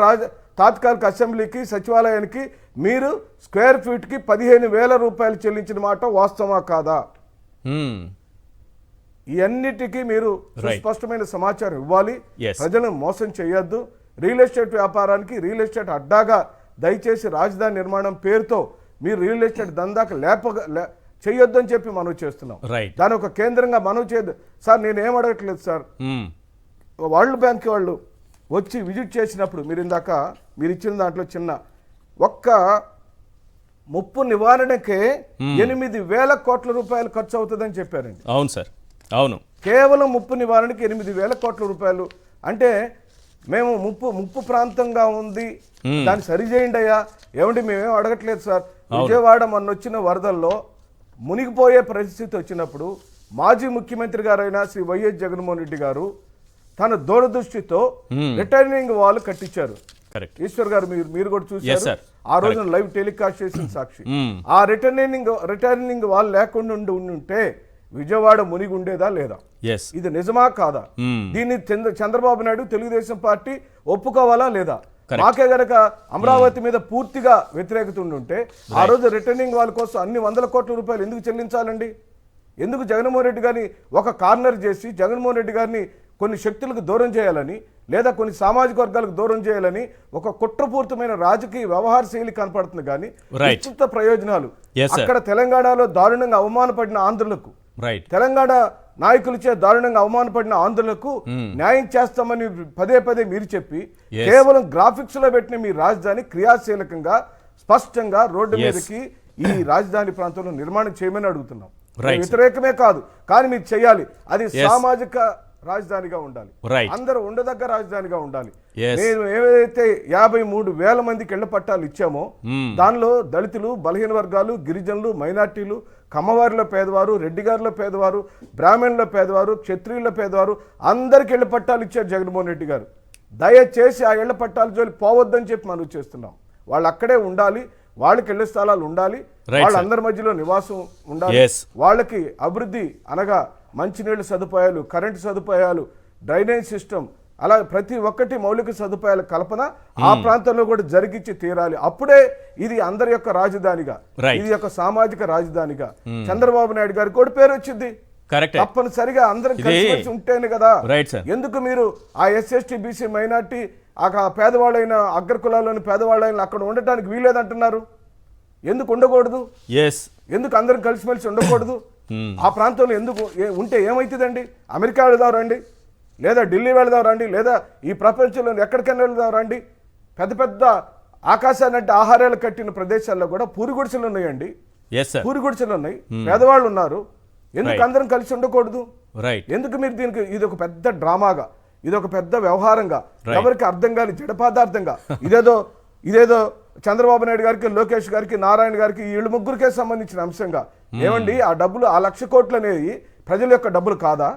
అసెంబ్లీకి, సచివాలయానికి మీరు స్క్వేర్ ఫీట్ కి 15,000 రూపాయలు చెల్లించిన మాట వాస్తవమా కాదా? ఈ అన్నిటికీ మీరు స్పష్టమైన సమాచారం ఇవ్వాలి. ప్రజలను మోసం చేయొద్దు. రియల్ ఎస్టేట్ వ్యాపారానికి రియల్ ఎస్టేట్ అడ్డాగా దయచేసి రాజధాని నిర్మాణం పేరుతో మీరు రియల్ ఎస్టేట్ దందాకు చేయొద్దు అని చెప్పి మనవి చేస్తున్నాం. దాని ఒక కేంద్రంగా మనవి చేయొద్దు సార్. నేనేం అడగట్లేదు సార్. వరల్డ్ బ్యాంక్ వాళ్ళు వచ్చి విజిట్ చేసినప్పుడు మీరు ఇచ్చిన దాంట్లో చిన్న ఒక్క ముప్పు నివారణకే 8,000 కోట్ల రూపాయలు ఖర్చు అవుతుందని చెప్పారండి. అవును సార్, అవును. కేవలం ముప్పు నివారణకి 8,000 కోట్ల రూపాయలు అంటే మేము ముప్పు ప్రాంతంగా ఉంది, దాన్ని సరిచేయండి అయ్యా. ఏమంటే మేమేం అడగట్లేదు సార్. విజయవాడ మొన్న వచ్చిన వరదల్లో మునిగిపోయే పరిస్థితి వచ్చినప్పుడు మాజీ ముఖ్యమంత్రి గారైన శ్రీ వైఎస్ జగన్మోహన్ రెడ్డి గారు తన దూరదృష్టితో రిటర్నింగ్ వాల్ కట్టించారు. ఈశ్వర్ గారు మీరు కూడా చూశారు, ఆ రోజున లైవ్ టెలికాస్ట్ చేసిన సాక్షి. ఆ రిటర్నింగ్ వాల్ లేకుండా ఉంటే విజయవాడ మునిగి ఉండేదా లేదా? ఇది నిజమా కాదా? దీన్ని చంద్రబాబు నాయుడు తెలుగుదేశం పార్టీ ఒప్పుకోవాలా లేదా? మాకే గనక అమరావతి మీద పూర్తిగా వ్యతిరేకత ఉంటే ఆ రోజు రిటర్నింగ్ వాల్ కోసం అన్ని 100 కోట్ల రూపాయలు ఎందుకు చెల్లించాలండి? ఎందుకు జగన్మోహన్ రెడ్డి గారిని ఒక కార్నర్ చేసి జగన్మోహన్ రెడ్డి గారిని కొన్ని శక్తులకు దూరం చేయాలని లేదా కొన్ని సామాజిక వర్గాలకు దూరం చేయాలని ఒక కుట్రపూరితమైన రాజకీయ వ్యవహార శైలి కనపడుతుంది. కానీ విస్తృత ప్రయోజనాలు అక్కడ తెలంగాణలో దారుణంగా అవమానపడిన ఆంధ్రులకు, తెలంగాణ నాయకులచే దారుణంగా అవమానపడిన ఆందోళనకు న్యాయం చేస్తామని పదే పదే మీరు చెప్పి Yes. కేవలం గ్రాఫిక్స్ లో పెట్టిన మీ రాజధాని క్రియాశీలకంగా స్పష్టంగా రోడ్డు మీదకి ఈ రాజధాని ప్రాంతంలో నిర్మాణం చేయమని అడుగుతున్నాం. Right. వ్యతిరేకమే కాదు, కానీ మీరు చేయాలి. అది Yes. సామాజిక రాజధానిగా ఉండాలి, Right. అందరూ ఉండదగ్గ రాజధానిగా ఉండాలి. Yes. నేను ఏవైతే 53,000 మందికి ఇళ్ల పట్టాలు ఇచ్చామో దానిలో దళితులు, బలహీన వర్గాలు, గిరిజనులు, మైనార్టీలు, కమ్మవారిలో పేదవారు, రెడ్డి గారిలో పేదవారు, బ్రాహ్మణుల పేదవారు, క్షత్రియుల పేదవారు అందరికి ఇళ్ల పట్టాలు ఇచ్చారు జగన్మోహన్ రెడ్డి గారు. దయచేసి ఆ ఇళ్ల పట్టాల జోలి పోవద్దని చెప్పి మనం చేస్తున్నాం. వాళ్ళు అక్కడే ఉండాలి, వాళ్ళకి ఇళ్ల స్థలాలు ఉండాలి, వాళ్ళందరి మధ్యలో నివాసం ఉండాలి. Yes. వాళ్ళకి అభివృద్ధి అనగా మంచినీళ్ళ సదుపాయాలు, కరెంటు సదుపాయాలు, డ్రైనేజ్ సిస్టమ్, అలా ప్రతి ఒక్కటి మౌలిక సదుపాయాల కల్పన ఆ ప్రాంతంలో కూడా జరిగించి తీరాలి. అప్పుడే ఇది అందరి యొక్క రాజధానిగా, Right. ఇది యొక్క సామాజిక రాజధానిగా చంద్రబాబు నాయుడు గారికి కూడా పేరు వచ్చింది. కరెక్ట్. తప్పనిసరిగా అందరం కలిసి ఉంటేనే కదా. Right, sir. ఎందుకు మీరు ఆ ఎస్ఎస్టీ బీసీ మైనార్టీ ఆ పేదవాళ్ళైన అగ్రకులాల్లోని పేదవాళ్ళైన అక్కడ ఉండటానికి వీలేదంటున్నారు? ఎందుకు ఉండకూడదు? ఎస్. ఎందుకు అందరం కలిసిమెలిసి ఉండకూడదు? ఆ ప్రాంతంలో ఎందుకు ఉంటే ఏమవుతుందండి? అమెరికా వెళదాం రండి, లేదా ఢిల్లీ వెళదాం రండి, లేదా ఈ ప్రపంచంలో ఎక్కడికైనా వెళదాం రండి. పెద్ద పెద్ద ఆకాశాన్ని అంటే ఆహారాలు కట్టిన ప్రదేశాల్లో కూడా పూరి గుడిసెలు ఉన్నాయండి. Yes sir. పూరి గుడిసెలు ఉన్నాయి, పేదవాళ్ళు ఉన్నారు. ఎందుకు అందరం కలిసి ఉండకూడదు? రైట్. ఎందుకు మీరు దీనికి ఇది ఒక పెద్ద డ్రామాగా, ఇది ఒక పెద్ద వ్యవహారంగా, ఎవరికి అర్థం కాని జడపాదార్థంగా, ఇదేదో చంద్రబాబు నాయుడు గారికి, లోకేష్ గారికి, నారాయణ గారికి వీళ్ళు ముగ్గురికే సంబంధించిన అంశంగా ఏమండి? ఆ డబ్బులు, ఆ 1,00,000 కోట్లు అనేవి ప్రజల యొక్క డబ్బులు కాదా?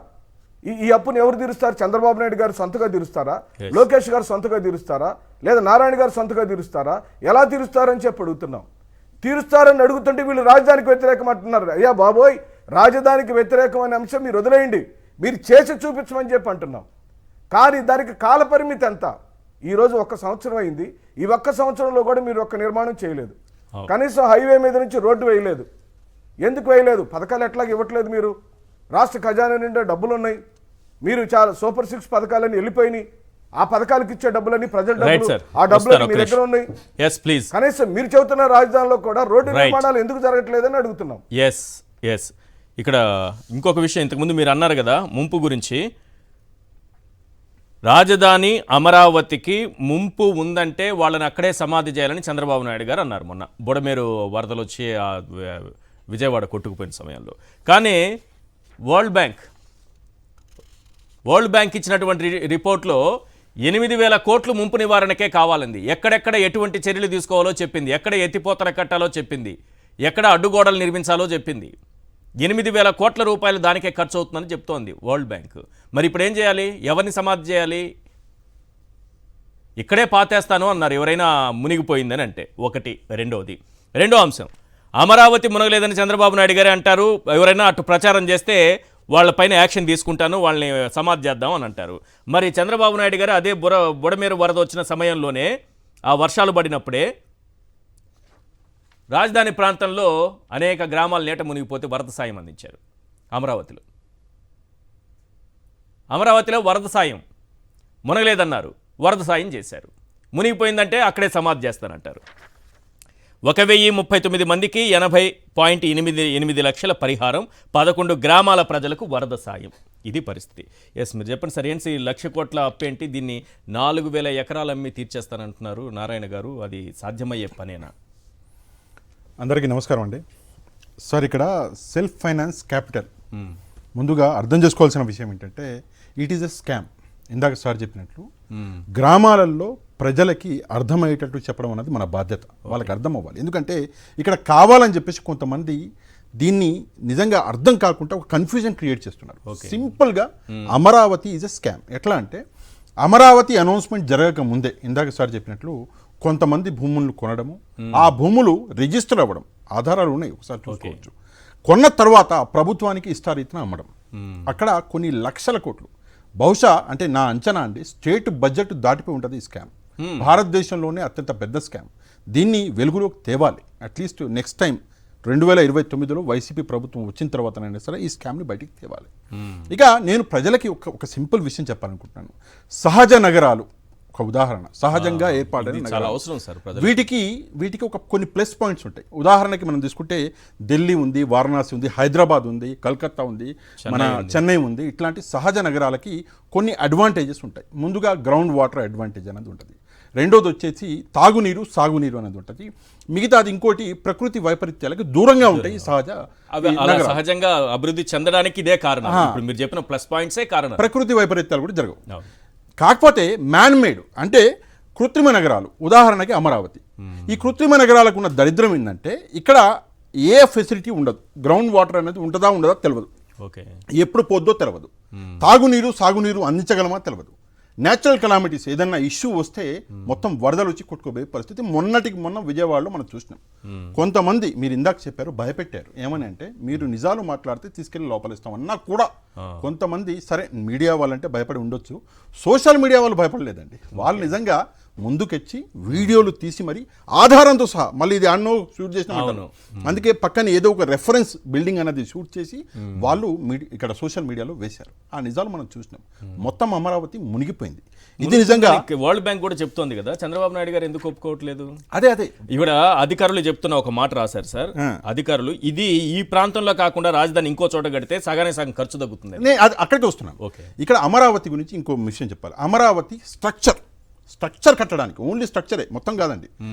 ఈ అప్పుని ఎవరు తీరుస్తారు? చంద్రబాబు నాయుడు గారు సొంతగా తీరుస్తారా? లోకేష్ గారు సొంతగా తీరుస్తారా? లేదా నారాయణ గారు సొంతగా తీరుస్తారా? ఎలా తీరుస్తారని చెప్పి అడుగుతున్నాం. తీరుస్తారని అడుగుతుంటే వీళ్ళు రాజధానికి వ్యతిరేకం అంటున్నారు. అయ్యా బాబోయ్, రాజధానికి వ్యతిరేకం అనే అంశం మీరు వదిలేయండి, మీరు చేసి చూపించమని చెప్పి అంటున్నాం. కానీ దానికి కాల పరిమితి ఎంత? ఈరోజు 1 సంవత్సరం అయింది. ఈ 1 సంవత్సరంలో కూడా మీరు ఒక్క నిర్మాణం చేయలేదు. కనీసం హైవే మీద నుంచి రోడ్డు వేయలేదు. ఎందుకు వేయలేదు? పథకాలు ఎట్లాగ ఇవ్వట్లేదు మీరు? రాష్ట్ర ఖజానా నిండా డబ్బులు ఉన్నాయి. మీరు చాలా సూపర్ 6 పథకాలని వెళ్ళిపోయినాయి. ఆ పథకాలకు ఇచ్చే డబ్బులని ప్రజల డబ్బులు, ఆ డబ్బులు మీ దగ్గర ఉన్నాయి. కనీసం మీరు చెబుతున్న రాజధానిలో కూడా రోడ్డు నిర్మాణాలు ఎందుకు జరగట్లేదని అడుగుతున్నాం. Yes yes. ఇక్కడ ఇంకొక విషయం, ఇంతకుముందు మీరు అన్నారు కదా ముంపు గురించి. రాజధాని అమరావతికి ముంపు ఉందంటే వాళ్ళని అక్కడే సమాధి చేయాలని చంద్రబాబు నాయుడు గారు అన్నారు మొన్న బుడమేరు వరదలు వచ్చి విజయవాడ కొట్టుకుపోయిన సమయంలో. కానీ వరల్డ్ బ్యాంక్ ఇచ్చినటువంటి రిపోర్ట్లో 8,000 కోట్లు ముంపు నివారణకే కావాలంది. ఎక్కడెక్కడ ఎటువంటి చర్యలు తీసుకోవాలో చెప్పింది, ఎక్కడ ఎత్తిపోతల కట్టాలో చెప్పింది, ఎక్కడ అడ్డుగోడలు నిర్మించాలో చెప్పింది. 8,000 కోట్ల రూపాయలు దానికే ఖర్చు అవుతుందని చెప్తోంది వరల్డ్ బ్యాంక్. మరి ఇప్పుడు ఏం చేయాలి? ఎవరిని సమాధి చేయాలి? ఇక్కడే పాతేస్తాను అన్నారు ఎవరైనా మునిగిపోయిందని అంటే. ఒకటి. రెండో అంశం, అమరావతి మునగలేదని చంద్రబాబు నాయుడు గారే అంటారు. ఎవరైనా అటు ప్రచారం చేస్తే వాళ్ళపైన యాక్షన్ తీసుకుంటాను, వాళ్ళని సమాధి చేద్దాం అని అంటారు. మరి చంద్రబాబు నాయుడు గారు అదే బుడమేరు వరద వచ్చిన సమయంలోనే, ఆ వర్షాలు పడినప్పుడే రాజధాని ప్రాంతంలో అనేక గ్రామాలు నీట మునిగిపోతే వరద సాయం అందించారు. అమరావతిలో వరద సాయం మునగలేదన్నారు, వరద సాయం చేశారు. మునిగిపోయిందంటే అక్కడే సమాధి చేస్తానంటారు. 1,039 మందికి 80.88 లక్షల పరిహారం, 11 గ్రామాల ప్రజలకు వరద సాయం. ఇది పరిస్థితి. ఎస్, మీరు చెప్పండి సార్, ఏంటి 1,00,000 కోట్ల అప్పేంటి? దీన్ని 4,000 ఎకరాలు అమ్మి తీర్చేస్తానంటున్నారు నారాయణ గారు. అది సాధ్యమయ్యే పనేనా? అందరికీ నమస్కారం అండి. సార్, ఇక్కడ సెల్ఫ్ ఫైనాన్స్ క్యాపిటల్ ముందుగా అర్థం చేసుకోవాల్సిన విషయం ఏంటంటే, ఇట్ ఈస్ ఎ స్కామ్. ఇందాక సార్ చెప్పినట్లు గ్రామాలలో ప్రజలకి అర్థమయ్యేటట్టు చెప్పడం అనేది మన బాధ్యత. వాళ్ళకి అర్థం అవ్వాలి. ఎందుకంటే ఇక్కడ కావాలని చెప్పేసి కొంతమంది దీన్ని నిజంగా అర్థం కాకుండా ఒక కన్ఫ్యూజన్ క్రియేట్ చేస్తున్నారు. సింపుల్గా అమరావతి ఈజ్ ఎ స్కామ్. ఎట్లా అంటే, అమరావతి అనౌన్స్మెంట్ జరగక ముందే ఇందాక సార్ చెప్పినట్లు కొంతమంది భూములను కొనడము, ఆ భూములు రిజిస్టర్ అవ్వడం, ఆధారాలు ఉన్నాయి, ఒకసారి చూసుకోవచ్చు. కొన్న తర్వాత ప్రభుత్వానికి ఇష్టారీతిన అమ్మడం. అక్కడ కొన్ని లక్షల కోట్లు, బహుశా అంటే నా అంచనా అండి, స్టేట్ బడ్జెట్ దాటిపోయి ఉంటుంది ఈ స్కామ్. భారతదేశంలోనే అత్యంత పెద్ద స్కామ్. దీన్ని వెలుగులోకి తేవాలి. అట్లీస్ట్ నెక్స్ట్ టైం 2029లో వైసీపీ ప్రభుత్వం వచ్చిన తర్వాతనైనా సరే ఈ స్కామ్ని బయటికి తేవాలి. ఇక నేను ప్రజలకి ఒక సింపుల్ విషయం చెప్పాలనుకుంటున్నాను. సహజ నగరాలు, ఒక ఉదాహరణ సహజంగా ఇది ఏర్పాటైన చాలా నగరాలు. అవసరం సార్ ప్రజలు. వీటికి ఒక కొన్ని ప్లస్ పాయింట్స్ ఉంటాయి. ఉదాహరణకి మనం తీసుకుంటే ఢిల్లీ ఉంది, వారణాసి ఉంది, హైదరాబాద్ ఉంది, కలకత్తా ఉంది, మన చెన్నై ఉంది. ఇట్లాంటి సహజ నగరాలకి కొన్ని అడ్వాంటేజెస్ ఉంటాయి. ముందుగా గ్రౌండ్ వాటర్ అడ్వాంటేజ్ అనేది ఉంటుంది. రెండోది వచ్చేసి తాగునీరు, సాగునీరు అనేది ఉంటుంది. మిగతాది ఇంకోటి ప్రకృతి వైపరీత్యాలకు దూరంగా ఉంటాయి ఈ సహజ అవి అలా సహజంగా అభివృద్ధి చెందడానికి ఇదే కారణం. ఇప్పుడు మీరు చెప్పిన ప్లస్ పాయింట్సే కారణం. ప్రకృతి వైపరీత్యాలు కూడా జరగవు. అవును. కాకపోతే మ్యాన్ మేడ్ అంటే కృత్రిమ నగరాలు, ఉదాహరణకి అమరావతి. ఈ కృత్రిమ నగరాలకు ఉన్న దరిద్రం ఏంటంటే ఇక్కడ ఏ ఫెసిలిటీ ఉండదు. గ్రౌండ్ వాటర్ అనేది ఉంటుందా ఉండదా తెలియదు, ఓకే, ఎప్పుడు పోద్దో తెలియదు. తాగునీరు, సాగునీరు అందించగలమా తెలియదు. న్యాచురల్ కెలామిటీస్ ఏదన్నా ఇష్యూ వస్తే మొత్తం వరదలు వచ్చి కొట్టుకోబోయే పరిస్థితి మొన్నటికి మొన్న విజయవాడలో మనం చూసినాం. కొంతమంది మీరు ఇందాక చెప్పారు, భయపెట్టారు. ఏమని అంటే మీరు నిజాలు మాట్లాడితే తీసుకెళ్లి లోపలిస్తామన్నా కూడా కొంతమంది, సరే మీడియా వాళ్ళంటే భయపడి ఉండొచ్చు, సోషల్ మీడియా వాళ్ళు భయపడలేదండి. వాళ్ళు నిజంగా ముందుకొచ్చి వీడియోలు తీసి మరి ఆధారంతో సహా, మళ్ళీ ఇది అన్నో షూట్ చేసిన, అందుకే పక్కన ఏదో ఒక రెఫరెన్స్ బిల్డింగ్ అనేది షూట్ చేసి వాళ్ళు ఇక్కడ సోషల్ మీడియాలో వేశారు. ఆ నిజాలు మనం చూసినాం. మొత్తం అమరావతి మునిగిపోయింది. ఇది నిజంగా వరల్డ్ బ్యాంక్ కూడా చెప్తోంది కదా, చంద్రబాబు నాయుడు గారు ఎందుకు ఒప్పుకోవట్లేదు? అదే ఇక్కడ అధికారులు చెప్తున్న ఒక మాట రాశారు సార్. అధికారులు ఇది ఈ ప్రాంతంలో కాకుండా రాజధాని ఇంకో చోట కడితే సగానే సగం ఖర్చు తగ్గుతుంది. నేను అక్కడికి వస్తున్నాను. ఇక్కడ అమరావతి గురించి ఇంకో విషయం చెప్పాలి. అమరావతి స్ట్రక్చర్ కట్టడానికి, ఓన్లీ స్ట్రక్చరే మొత్తం కాదండి,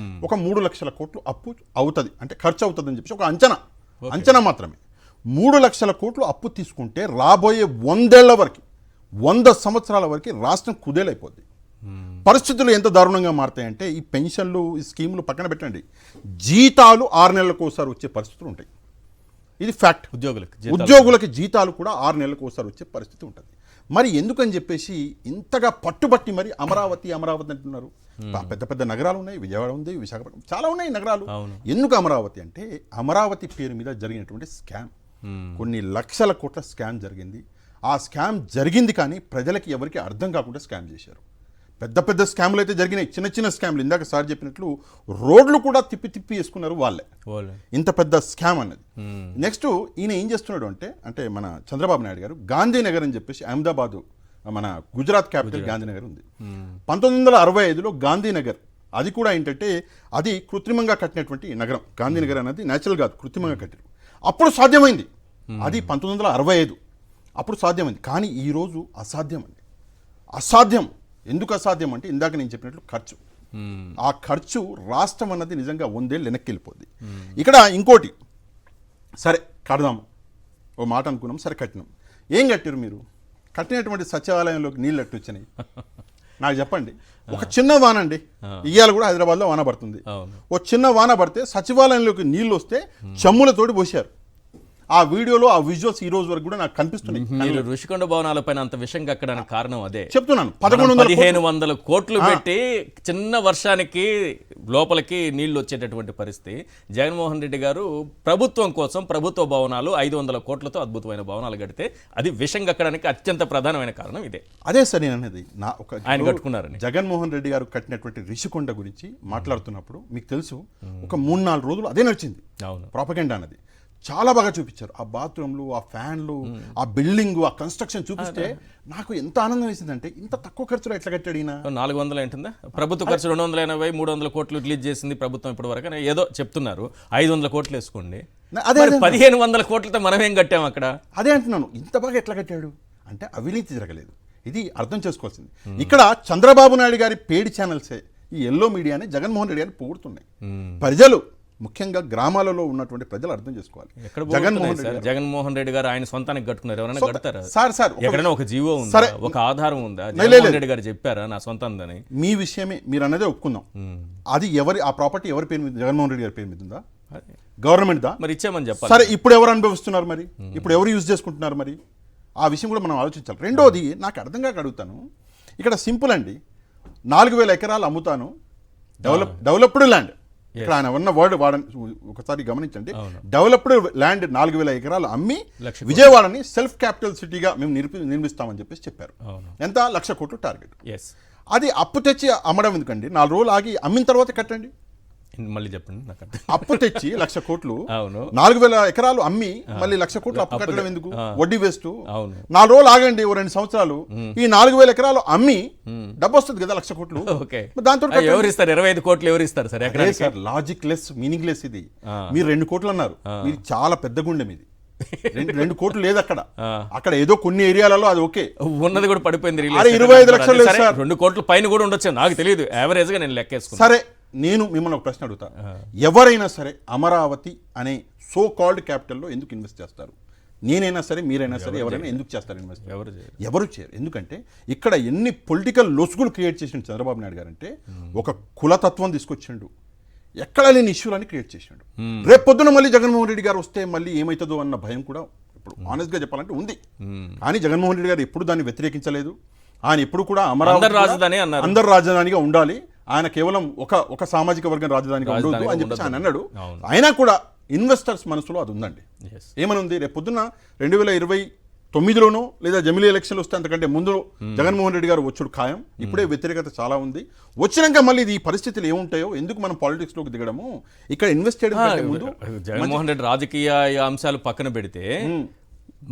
ఒక 3 లక్షల కోట్లు అప్పు అవుతుంది, అంటే ఖర్చు అవుతుంది అని చెప్పి ఒక అంచనా మాత్రమే. 3 లక్షల కోట్లు అప్పు తీసుకుంటే రాబోయే 100 ఏళ్ల వరకు, 100 సంవత్సరాల వరకు రాష్ట్రం కుదేలైపోద్ది. పరిస్థితులు ఎంత దారుణంగా మారుతాయంటే ఈ పెన్షన్లు, ఈ స్కీములు పక్కన పెట్టండి, జీతాలు 6 నెలలకు ఒకసారి వచ్చే పరిస్థితులు ఉంటాయి. ఇది ఫ్యాక్ట్. ఉద్యోగులకి జీతాలు కూడా 6 నెలలకు ఒకసారి వచ్చే పరిస్థితి ఉంటుంది. మరి ఎందుకని చెప్పేసి ఇంతగా పట్టుబట్టి మరి అమరావతి అంటున్నారు. పెద్ద పెద్ద నగరాలు ఉన్నాయి, విజయవాడ ఉంది, విశాఖపట్నం, చాలా ఉన్నాయి నగరాలు. ఎందుకు అమరావతి అంటే అమరావతి పేరు మీద జరిగినటువంటి స్కామ్, కొన్ని లక్షల కోట్ల స్కామ్ జరిగింది. ఆ స్కామ్ జరిగింది కానీ ప్రజలకి ఎవరికి అర్థం కాకుండా స్కామ్ చేశారు. పెద్ద పెద్ద స్కామ్లు అయితే జరిగినాయి, చిన్న చిన్న స్కామ్లు ఇందాక సార్ చెప్పినట్లు రోడ్లు కూడా తిప్పి వేసుకున్నారు వాళ్ళే. ఇంత పెద్ద స్కామ్ అన్నది. నెక్స్ట్ ఈయన ఏం చేస్తున్నాడు అంటే మన చంద్రబాబు నాయుడు గారు గాంధీనగర్ అని చెప్పేసి, అహ్మదాబాద్ మన గుజరాత్ క్యాపిటల్ గాంధీనగర్ ఉంది. 1965లో గాంధీనగర్, అది కూడా ఏంటంటే అది కృత్రిమంగా కట్టినటువంటి నగరం. గాంధీనగర్ అనేది న్యాచురల్ కాదు, కృత్రిమంగా కట్టారు. అప్పుడు సాధ్యమైంది, అది 1965 అప్పుడు సాధ్యమైంది. కానీ ఈరోజు అసాధ్యం. ఎందుకు అసాధ్యం అంటే ఇందాక నేను చెప్పినట్లు ఖర్చు. ఆ ఖర్చు రాష్ట్రం అన్నది నిజంగా 100 ఏళ్ళు వెనక్కి వెళ్ళిపోద్ది. ఇక్కడ ఇంకోటి, సరే కడదాం, ఓ మాట అనుకున్నాం, సరే కట్టినాం. ఏం కట్టారు మీరు? కట్టినటువంటి సచివాలయంలోకి నీళ్ళు ఎట్టు వచ్చినాయి నాకు చెప్పండి. ఒక చిన్న వాన అండి, ఇయ్యాల కూడా హైదరాబాద్లో వాన పడుతుంది. ఓ చిన్న వాన పడితే సచివాలయంలోకి నీళ్ళు వస్తే చెమ్ములతోటి పోసారు. ఆ వీడియోలో ఆ విజువల్స్ ఈ రోజు వరకు కూడా నాకు కనిపిస్తున్నాయి. మీరు ఋషికొండ భవనాలపైన అంత విషయం కక్కడానికి కారణం అదే చెప్తున్నాను. 1500 కోట్లు పెట్టి చిన్న వర్షానికి లోపలికి నీళ్లు వచ్చేటటువంటి పరిస్థితి. జగన్మోహన్ రెడ్డి గారు ప్రభుత్వం కోసం ప్రభుత్వ భవనాలు 500 కోట్లతో అద్భుతమైన భవనాలు కడితే అది విషం కక్కడానికి అత్యంత ప్రధానమైన కారణం ఇదే. అదే సరే నేను అనేది, ఆయన కట్టుకున్నారని. జగన్మోహన్ రెడ్డి గారు కట్టినటువంటి ఋషికొండ గురించి మాట్లాడుతున్నప్పుడు మీకు తెలుసు, ఒక 3-4 రోజులు అదే నడిచింది ప్రాపగెండా అన్నది. చాలా బాగా చూపించారు. ఆ బాత్రూమ్లు, ఆ ఫ్యాన్లు, ఆ బిల్డింగ్, ఆ కన్స్ట్రక్షన్ చూపిస్తే నాకు ఎంత ఆనందం వేసిందంటే ఇంత తక్కువ ఖర్చులో ఎట్లా కట్టాడు ఈయన. 400 ఏంటుందా ప్రభుత్వ ఖర్చు? 280, 300 కోట్లు రిలీజ్ చేసింది ప్రభుత్వం ఇప్పటి వరకు. ఏదో చెప్తున్నారు 500 కోట్లు వేసుకోండి. అదే 1500 కోట్లతో మనం ఏం కట్టాం అక్కడ? అదే అంటున్నాను, ఇంత బాగా ఎట్లా కట్టాడు అంటే అవినీతి జరగలేదు. ఇది అర్థం చేసుకోవాల్సింది. ఇక్కడ చంద్రబాబు నాయుడు గారి పేడ్ ఛానల్సే ఈ ఎల్లో మీడియాని జగన్మోహన్ రెడ్డి గారిని పొగుడుతున్నాయి. ప్రజలు, ముఖ్యంగా గ్రామాలలో ఉన్నటువంటి ప్రజలు అర్థం చేసుకోవాలి. జగన్మోహన్ రెడ్డి గారు ఆయన సొంతానికి కట్టుకున్నారు, ఎవరైనా కడతారా సార్? ఎక్కడైనా ఒక జీవో ఉందా, ఒక ఆధారం ఉందా? జగన్మోహన్ రెడ్డి గారు చెప్పారా నా సొంతందని? మీ విషయమే, మీరు అన్నదే ఒప్పుకుందాం. అది ఆ ప్రాపర్టీ ఎవరి పేరు మీద? జగన్మోహన్ రెడ్డి గారి పేరు మీద ఉందా? గవర్నమెంట్ దా? మరి ఇచ్చామని చెప్పాలి. సరే, ఇప్పుడు ఎవరు అనుభవిస్తున్నారు మరి? ఇప్పుడు ఎవరు యూజ్ చేసుకుంటున్నారు మరి? ఆ విషయం కూడా మనం ఆలోచించాలి. రెండోది, నాకు అర్థం కాక అడుగుతాను, ఇక్కడ సింపుల్ అండి, 4000 ఎకరాలు అమ్ముతాను, డెవలప్డ్ ల్యాండ్. ఇక్కడ ఆయన ఉన్న వర్డ్ ఒకసారి గమనించండి. డెవలప్డ్ ల్యాండ్ 4000 ఎకరాలు అమ్మి విజయవాడని సెల్ఫ్ క్యాపిటల్ సిటీగా మేము నిర్మిస్తామని చెప్పేసి చెప్పారు. ఎంత? 1,00,000 కోట్లు టార్గెట్. అది అప్పు తెచ్చి అమ్మడం ఎందుకండి? 4 రోజులు ఆగి అమ్మిన తర్వాత కట్టండి. మళ్ళీ చెప్పండి నాకు అర్థం. అప్పు తెచ్చి 1,00,000 కోట్లు అవును 4,000 ఎకరాలు అమ్మి మళ్ళీ 1,00,000 కోట్లు అప్పు కట్టడం ఎందుకు? వడ్డీ వేస్ట్. అవును 4 రోజులు ఆగండి, ఓ 2 సంవత్సరాలు, ఈ 4,000 ఎకరాలు అమ్మి డబ్బు వస్తుంది కదా 1,00,000 కోట్లు. ఓకే దాంతో ఎవరు ఇస్తారు? 25 కోట్లు ఎవరు ఇస్తారు సార్ ఎక్కడ? Sir logic less, meaning less ఇది. మీరు 2 కోట్లు అన్నారు, మీరు చాలా పెద్ద గుండె మీది. 2 కోట్లు లేదు అక్కడ. అక్కడ ఏదో కొన్ని ఏరియాలలో అది ఓకే, ఉన్నది కూడా పడిపోయింది. అరే 25 లక్షలు లేదు సార్. 2 కోట్ల పైన కూడా ఉండొచ్చు, నాకు తెలియదు. యావరేజ్ గా నేను లెక్కేసుకున్నాను. సరే, నేను మిమ్మల్ని ఒక ప్రశ్న అడుగుతా. ఎవరైనా సరే అమరావతి అనే సో కాల్డ్ క్యాపిటల్లో ఎందుకు ఇన్వెస్ట్ చేస్తారు? నేనైనా సరే, మీరైనా సరే, ఎవరైనా ఎందుకు చేస్తారు ఇన్వెస్ట్? ఎవరు చేయరు. ఎందుకంటే ఇక్కడ ఎన్ని పొలిటికల్ లొసుగులు క్రియేట్ చేసిండు చంద్రబాబు నాయుడు గారు అంటే, ఒక కులతత్వం తీసుకొచ్చిండు, ఎక్కడ లేని ఇష్యూలని క్రియేట్ చేసిండు. రేపు పొద్దున మళ్ళీ జగన్మోహన్ రెడ్డి గారు వస్తే మళ్ళీ ఏమవుతుందో అన్న భయం కూడా ఇప్పుడు ఆనెస్ట్గా చెప్పాలంటే ఉంది. కానీ జగన్మోహన్ రెడ్డి గారు ఎప్పుడు దాన్ని వ్యతిరేకించలేదు. ఆయన ఎప్పుడు కూడా అమరావతి రాజధాని అన్నారు, అందరు రాజధానిగా ఉండాలి, ఆయన కేవలం ఒక సామాజిక వర్గం రాజధానిగా ఉండదు అని చెప్పి ఆయన అన్నాడు. అయినా కూడా ఇన్వెస్టర్స్ మనసులో అది ఉందండి. ఏమని ఉంది? రేపు పొద్దున్న 2029లోనో లేదా జమిలీ ఎలక్షన్లు వస్తే అంతకంటే ముందు జగన్మోహన్ రెడ్డి గారు వచ్చుడు ఖాయం. ఇప్పుడే వ్యతిరేకత చాలా ఉంది. వచ్చినాక మళ్ళీ ఈ పరిస్థితులు ఏముంటాయో, ఎందుకు మనం పాలిటిక్స్ లోకి దిగడము, ఇక్కడ ఇన్వెస్ట్ చేయడం కంటే ముందు జగన్మోహన్ రెడ్డి రాజకీయ అంశాలు పక్కన పెడితే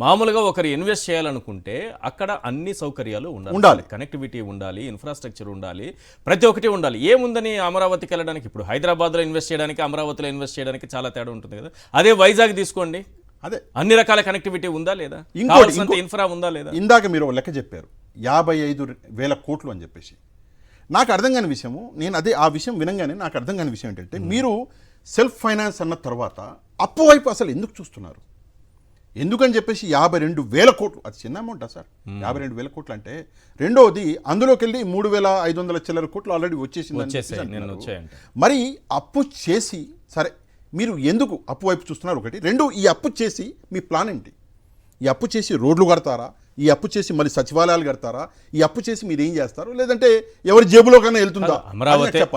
మామూలుగా ఒకరు ఇన్వెస్ట్ చేయాలనుకుంటే అక్కడ అన్ని సౌకర్యాలు ఉండాలి, కనెక్టివిటీ ఉండాలి, ఇన్ఫ్రాస్ట్రక్చర్ ఉండాలి, ప్రతి ఒక్కటి ఉండాలి. ఏముందని అమరావతికి వెళ్ళడానికి? ఇప్పుడు హైదరాబాద్లో ఇన్వెస్ట్ చేయడానికి అమరావతిలో ఇన్వెస్ట్ చేయడానికి చాలా తేడా ఉంటుంది కదా. అదే వైజాగ్ తీసుకోండి, అదే అన్ని రకాల కనెక్టివిటీ ఉందా లేదా, ఇంకోటి ఇన్ఫ్రా ఉందా లేదా? ఇందాక మీరు లెక్క చెప్పారు 55,000 కోట్లు అని చెప్పేసి. నాకు అర్థం కాని విషయము, నేను ఆ విషయం వినంగానే నాకు అర్థం కాని విషయం ఏంటంటే, మీరు సెల్ఫ్ ఫైనాన్స్ అన్న తర్వాత అప్పు వైపు అసలు ఎందుకు చూస్తున్నారు? ఎందుకని చెప్పేసి 52,000 కోట్లు, అది చిన్న అమౌంటా సార్? 52,000 కోట్లు అంటే. రెండోది, అందులోకి వెళ్ళి 3,500 చిల్లర కోట్లు ఆల్రెడీ వచ్చేసింది. మరి అప్పు చేసి, సరే మీరు ఎందుకు అప్పు వైపు చూస్తున్నారు? ఒకటి. రెండు, ఈ అప్పు చేసి మీ ప్లాన్ ఏంటి? ఈ అప్పు చేసి రోడ్లు కడతారా? ఈ అప్పు చేసి మళ్ళీ సచివాలయాలు కడతారా? ఈ అప్పు చేసి మీరు ఏం చేస్తారు? లేదంటే ఎవరి జేబులో కన్నా వెళ్తుందా?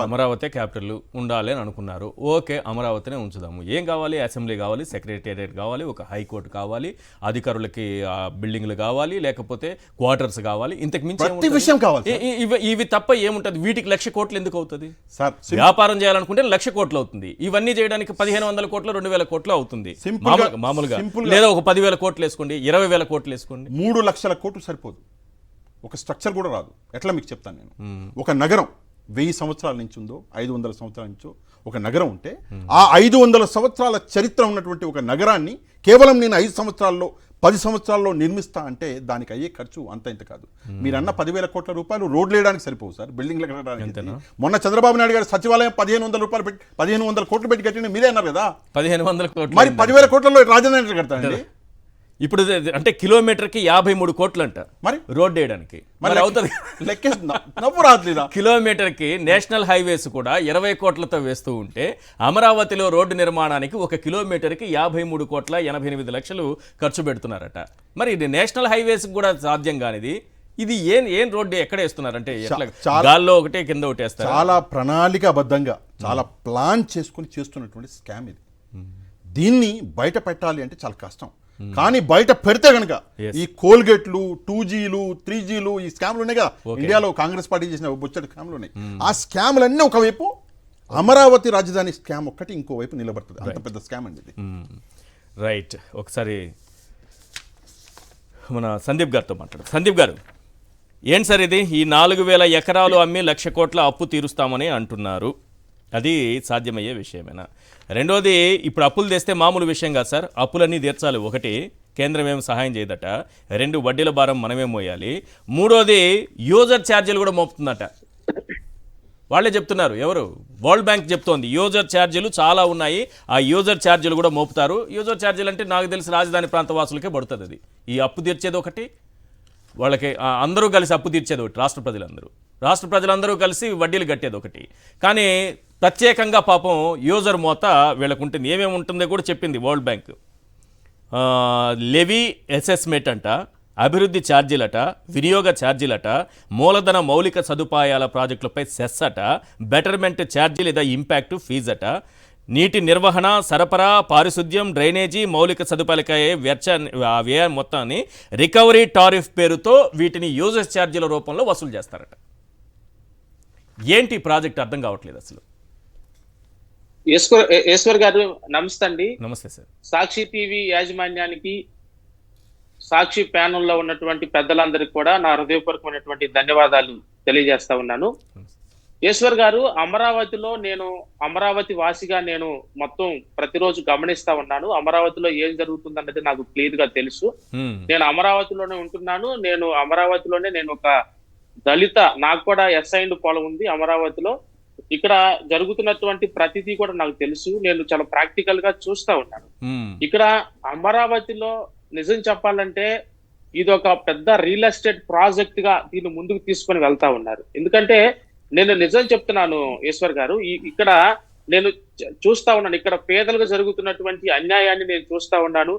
అమరావతి క్యాపిటల్ ఉండాలి అని అనుకున్నారు. ఓకే, అమరావతినే ఉంచుదాము. ఏం కావాలి? అసెంబ్లీ కావాలి, సెక్రటేరియట్ కావాలి, ఒక హైకోర్టు కావాలి, అధికారులకి బిల్డింగ్లు కావాలి, లేకపోతే క్వార్టర్స్ కావాలి, ఇంతకు మించి విషయం కావాలి. ఇవి తప్ప ఏముంటది? వీటికి 1,00,000 కోట్లు ఎందుకు అవుతుంది సార్? వ్యాపారం చేయాలనుకుంటే 1,00,000 కోట్లు అవుతుంది. ఇవన్నీ చేయడానికి 1,500 కోట్లు, 2,000 కోట్లు అవుతుంది మామూలుగా. లేదా ఒక 10,000 కోట్లు వేసుకోండి, 20,000 కోట్లు వేసుకోండి, 3,00,000 కోట్లు సరిపోదు. ఒక స్ట్రక్చర్ కూడా రాదు. ఎట్లా మీకు చెప్తాను నేను. ఒక నగరం 1000 సంవత్సరాల నుంచి ఉందో, 500 సంవత్సరాల నుంచో ఒక నగరం ఉంటే, ఆ 500 సంవత్సరాల చరిత్ర ఉన్నటువంటి ఒక నగరాన్ని కేవలం నేను 5 సంవత్సరాల్లో 10 సంవత్సరాల్లో నిర్మిస్తా అంటే దానికి అయ్యే ఖర్చు అంత ఇంత కాదు. మీరన్న 10,000 కోట్ల రూపాయలు రోడ్లు వేయడానికి సరిపోవు సార్, బిల్డింగ్లు కట్టడానికి. మొన్న చంద్రబాబు నాయుడు గారు సచివాలయం 1,500 రూపాయలు పెట్టి 1,500 కోట్లు పెట్టి కట్టిన మీరే అన్నారు కదా. 1,500 కోట్లు. మరి 10,000 కోట్లలో రాజధాని కడతానండి. ఇప్పుడు అంటే కిలోమీటర్కి 53 కోట్లు అంట మరి రోడ్ వేయడానికి. మరి అవుతుంది నవ్వు రాట్లేదా? కిలోమీటర్కి నేషనల్ హైవేస్ కూడా 20 కోట్లతో వేస్తూ ఉంటే, అమరావతిలో రోడ్డు నిర్మాణానికి 1 కిలోమీటర్కి 53,88 లక్షలు ఖర్చు పెడుతున్నారట. మరి ఇది నేషనల్ హైవేస్ కూడా సాధ్యం కానిది, ఇది ఏం రోడ్డు ఎక్కడ వేస్తున్నారంటే గాల్లో ఒకటే కింద ఒకటి వేస్తారు. చాలా ప్రణాళికాబద్ధంగా, చాలా ప్లాన్ చేసుకుని చేస్తున్నటువంటి స్కామ్ ఇది. దీన్ని బయట పెట్టాలి అంటే చాలా కష్టం. కానీ బయట పెడితే కనుక ఈ కోల్గేట్లు, 2Gలు, 3Gలు, ఈ స్కామ్లు ఉన్నాయి కదా ఇండియాలో, కాంగ్రెస్ పార్టీ చేసిన బొచ్చటి స్కామ్లు ఉన్నాయి. ఆ స్కామ్లన్నీ ఒకవైపు, అమరావతి రాజధాని స్కామ్ ఒక్కటి ఇంకోవైపు నిలబడుతుంది. అంత పెద్ద స్కామ్ అండి ఇది. రైట్. ఒకసారి మన సందీప్ గారితో మాట్లాడు. సందీప్ గారు, ఏంటి సార్ ఇది? ఈ 4,000 ఎకరాలు అమ్మి 1,00,000 కోట్ల అప్పు తీరుస్తామని అంటున్నారు. అది సాధ్యమయ్యే విషయమేనా? రెండోది, ఇప్పుడు అప్పులు తెస్తే మామూలు విషయం కాదు సార్, అప్పులన్నీ తీర్చాలి. ఒకటి, కేంద్రం ఏం సహాయం చేయదట. 2, వడ్డీల భారం మనమే మోయాలి. మూడోది, యూజర్ ఛార్జీలు కూడా మోపుతుందట. వాళ్ళే చెప్తున్నారు. ఎవరు? వరల్డ్ బ్యాంక్ చెప్తోంది యూజర్ ఛార్జీలు చాలా ఉన్నాయి, ఆ యూజర్ ఛార్జీలు కూడా మోపుతారు. యూజర్ ఛార్జీలు అంటే నాకు తెలిసి రాజధాని ప్రాంత వాసులకే పడుతుంది అది. ఈ అప్పు తీర్చేది ఒకటి, వాళ్ళకి అందరూ కలిసి అప్పు తీర్చేది ఒకటి, రాష్ట్ర ప్రజలందరూ కలిసి వడ్డీలు కట్టేది ఒకటి. కానీ ప్రత్యేకంగా పాపం యూజర్ మోత వీళ్ళకు ఉంటుంది. ఏమేమి ఉంటుందో కూడా చెప్పింది వరల్డ్ బ్యాంక్. లెవీ అసెస్మెంట్ అంట, అభివృద్ధి ఛార్జీలట, వినియోగ ఛార్జీలట, మూలధన మౌలిక సదుపాయాల ప్రాజెక్టులపై సెస్ అట, బెటర్మెంట్ ఛార్జీ లేదా ఇంపాక్ట్ ఫీజ్ అట, నీటి నిర్వహణ, సరఫరా, పారిశుద్ధ్యం, డ్రైనేజీ, మౌలిక సదుపాయాలకై వ్యయ మొత్తాన్ని రికవరీ టారిఫ్ పేరుతో వీటిని యూజర్ ఛార్జీల రూపంలో వసూలు చేస్తారట. ఏంటి ప్రాజెక్ట్ అర్థం కావట్లేదు అసలు. ఈశ్వర్ గారు నమస్తే అండి. నమస్తే సార్. సాక్షి టీవీ యాజమాన్యానికి, సాక్షి ప్యానెల్లో ఉన్నటువంటి పెద్దలందరికీ కూడా నా హృదయపూర్వకమైనటువంటి ధన్యవాదాలు తెలియజేస్తా ఉన్నాను. ఈశ్వర్ గారు, అమరావతి వాసిగా నేను మొత్తం ప్రతిరోజు గమనిస్తా ఉన్నాను. అమరావతిలో ఏం జరుగుతుందన్నది నాకు క్లియర్ గా తెలుసు. నేను అమరావతిలోనే ఉంటున్నాను. నేను అమరావతిలోనే ఒక దళిత, నాకు కూడా అసైన్డ్ పొలం ఉంది అమరావతిలో. ఇక్కడ జరుగుతున్నటువంటి ప్రతిదీ కూడా నాకు తెలుసు. నేను చాలా ప్రాక్టికల్ గా చూస్తా ఉన్నాను. ఇక్కడ అమరావతిలో నిజం చెప్పాలంటే ఇది ఒక పెద్ద రియల్ ఎస్టేట్ ప్రాజెక్ట్ గా దీన్ని ముందుకు తీసుకొని వెళ్తా ఉన్నారు. ఎందుకంటే నేను నిజం చెప్తున్నాను ఈశ్వర్ గారు, ఇక్కడ నేను చూస్తా ఉన్నాను, ఇక్కడ పేదలకు జరుగుతున్నటువంటి అన్యాయాన్ని నేను చూస్తా ఉన్నాను.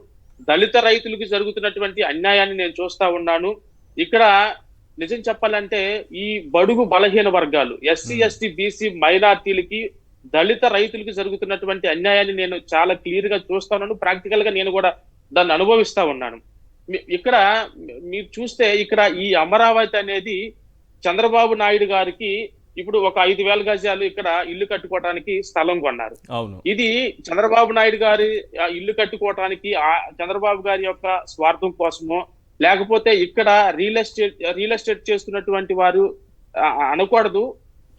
దళిత రైతులకు జరుగుతున్నటువంటి అన్యాయాన్ని నేను చూస్తా ఉన్నాను. ఇక్కడ నిజం చెప్పాలంటే ఈ బడుగు బలహీన వర్గాలు, ఎస్సీ ఎస్టీ బీసీ మైనార్టీలకి, దళిత రైతులకు జరుగుతున్నటువంటి అన్యాయాన్ని నేను చాలా క్లియర్ గా చూస్తా ఉన్నాను. ప్రాక్టికల్ గా నేను కూడా దాన్ని అనుభవిస్తా ఉన్నాను. ఇక్కడ మీరు చూస్తే ఇక్కడ ఈ అమరావతి అనేది చంద్రబాబు నాయుడు గారికి ఇప్పుడు ఒక 5,000 గజాలు ఇక్కడ ఇల్లు కట్టుకోవడానికి స్థలం కొన్నారు. ఇది చంద్రబాబు నాయుడు గారి ఇల్లు కట్టుకోవటానికి, చంద్రబాబు గారి యొక్క స్వార్థం కోసమో, లేకపోతే ఇక్కడ రియల్ ఎస్టేట్ చేస్తున్నటువంటి వారు అనకూడదు,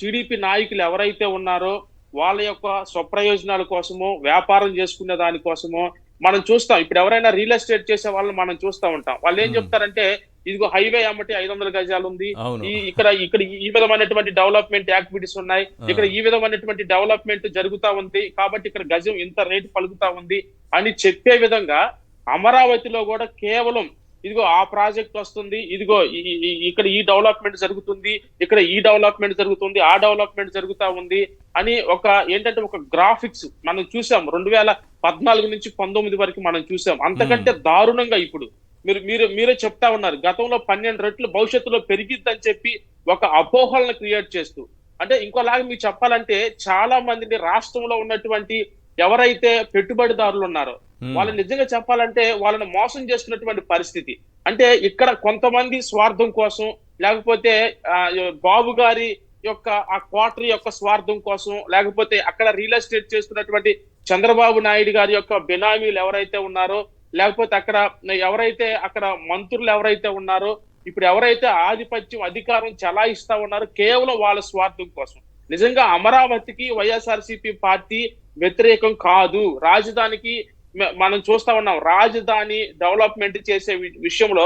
టీడీపీ నాయకులు ఎవరైతే ఉన్నారో వాళ్ళ యొక్క స్వప్రయోజనాల కోసమో, వ్యాపారం చేసుకునే దానికోసమో మనం చూస్తాం. ఇప్పుడు ఎవరైనా రియల్ ఎస్టేట్ చేసే వాళ్ళని మనం చూస్తూ ఉంటాం. వాళ్ళు ఏం చెప్తారంటే, ఇదిగో హైవే అమ్మటి 500 గజాలు ఉంది, ఇక్కడ ఈ విధమైనటువంటి డెవలప్మెంట్ యాక్టివిటీస్ ఉన్నాయి, ఇక్కడ ఈ విధమైనటువంటి డెవలప్మెంట్ జరుగుతా ఉంది, కాబట్టి ఇక్కడ గజం ఇంత రేటు పలుకుతా ఉంది అని చెప్పే విధంగా అమరావతిలో కూడా కేవలం ఇదిగో ఆ ప్రాజెక్ట్ వస్తుంది, ఇదిగో ఇక్కడ ఈ డెవలప్మెంట్ జరుగుతుంది, ఇక్కడ ఈ డెవలప్మెంట్ జరుగుతుంది, ఆ డెవలప్మెంట్ జరుగుతా ఉంది అని ఏంటంటే ఒక గ్రాఫిక్స్ మనం చూసాం. 2014 నుంచి 19 వరకు మనం చూసాం. అంతకంటే దారుణంగా ఇప్పుడు మీరే చెప్తా ఉన్నారు, గతంలో 12 రెట్లు భవిష్యత్తులో పెరిగిద్దని చెప్పి ఒక అపోహలను క్రియేట్ చేస్తూ. అంటే ఇంకోలాగా మీకు చెప్పాలంటే చాలా మందిని రాష్ట్రంలో ఉన్నటువంటి ఎవరైతే పెట్టుబడిదారులు ఉన్నారో వాళ్ళు నిజంగా చెప్పాలంటే వాళ్ళని మోసం చేస్తున్నటువంటి పరిస్థితి. అంటే ఇక్కడ కొంతమంది స్వార్థం కోసం, లేకపోతే బాబు గారి యొక్క ఆ క్వార్టర్ యొక్క స్వార్థం కోసం, లేకపోతే అక్కడ రియల్ ఎస్టేట్ చేస్తున్నటువంటి చంద్రబాబు నాయుడు గారి యొక్క బినామీలు ఎవరైతే ఉన్నారో, లేకపోతే అక్కడ మంత్రులు ఎవరైతే ఉన్నారో, ఇప్పుడు ఎవరైతే ఆధిపత్యం అధికారం చలాయిస్తా ఉన్నారో కేవలం వాళ్ళ స్వార్థం కోసం. నిజంగా అమరావతికి వైఎస్ఆర్సీపీ పార్టీ వ్యతిరేకం కాదు. రాజధానికి మనం చూస్తా ఉన్నాం, రాజధాని డెవలప్మెంట్ చేసే విషయంలో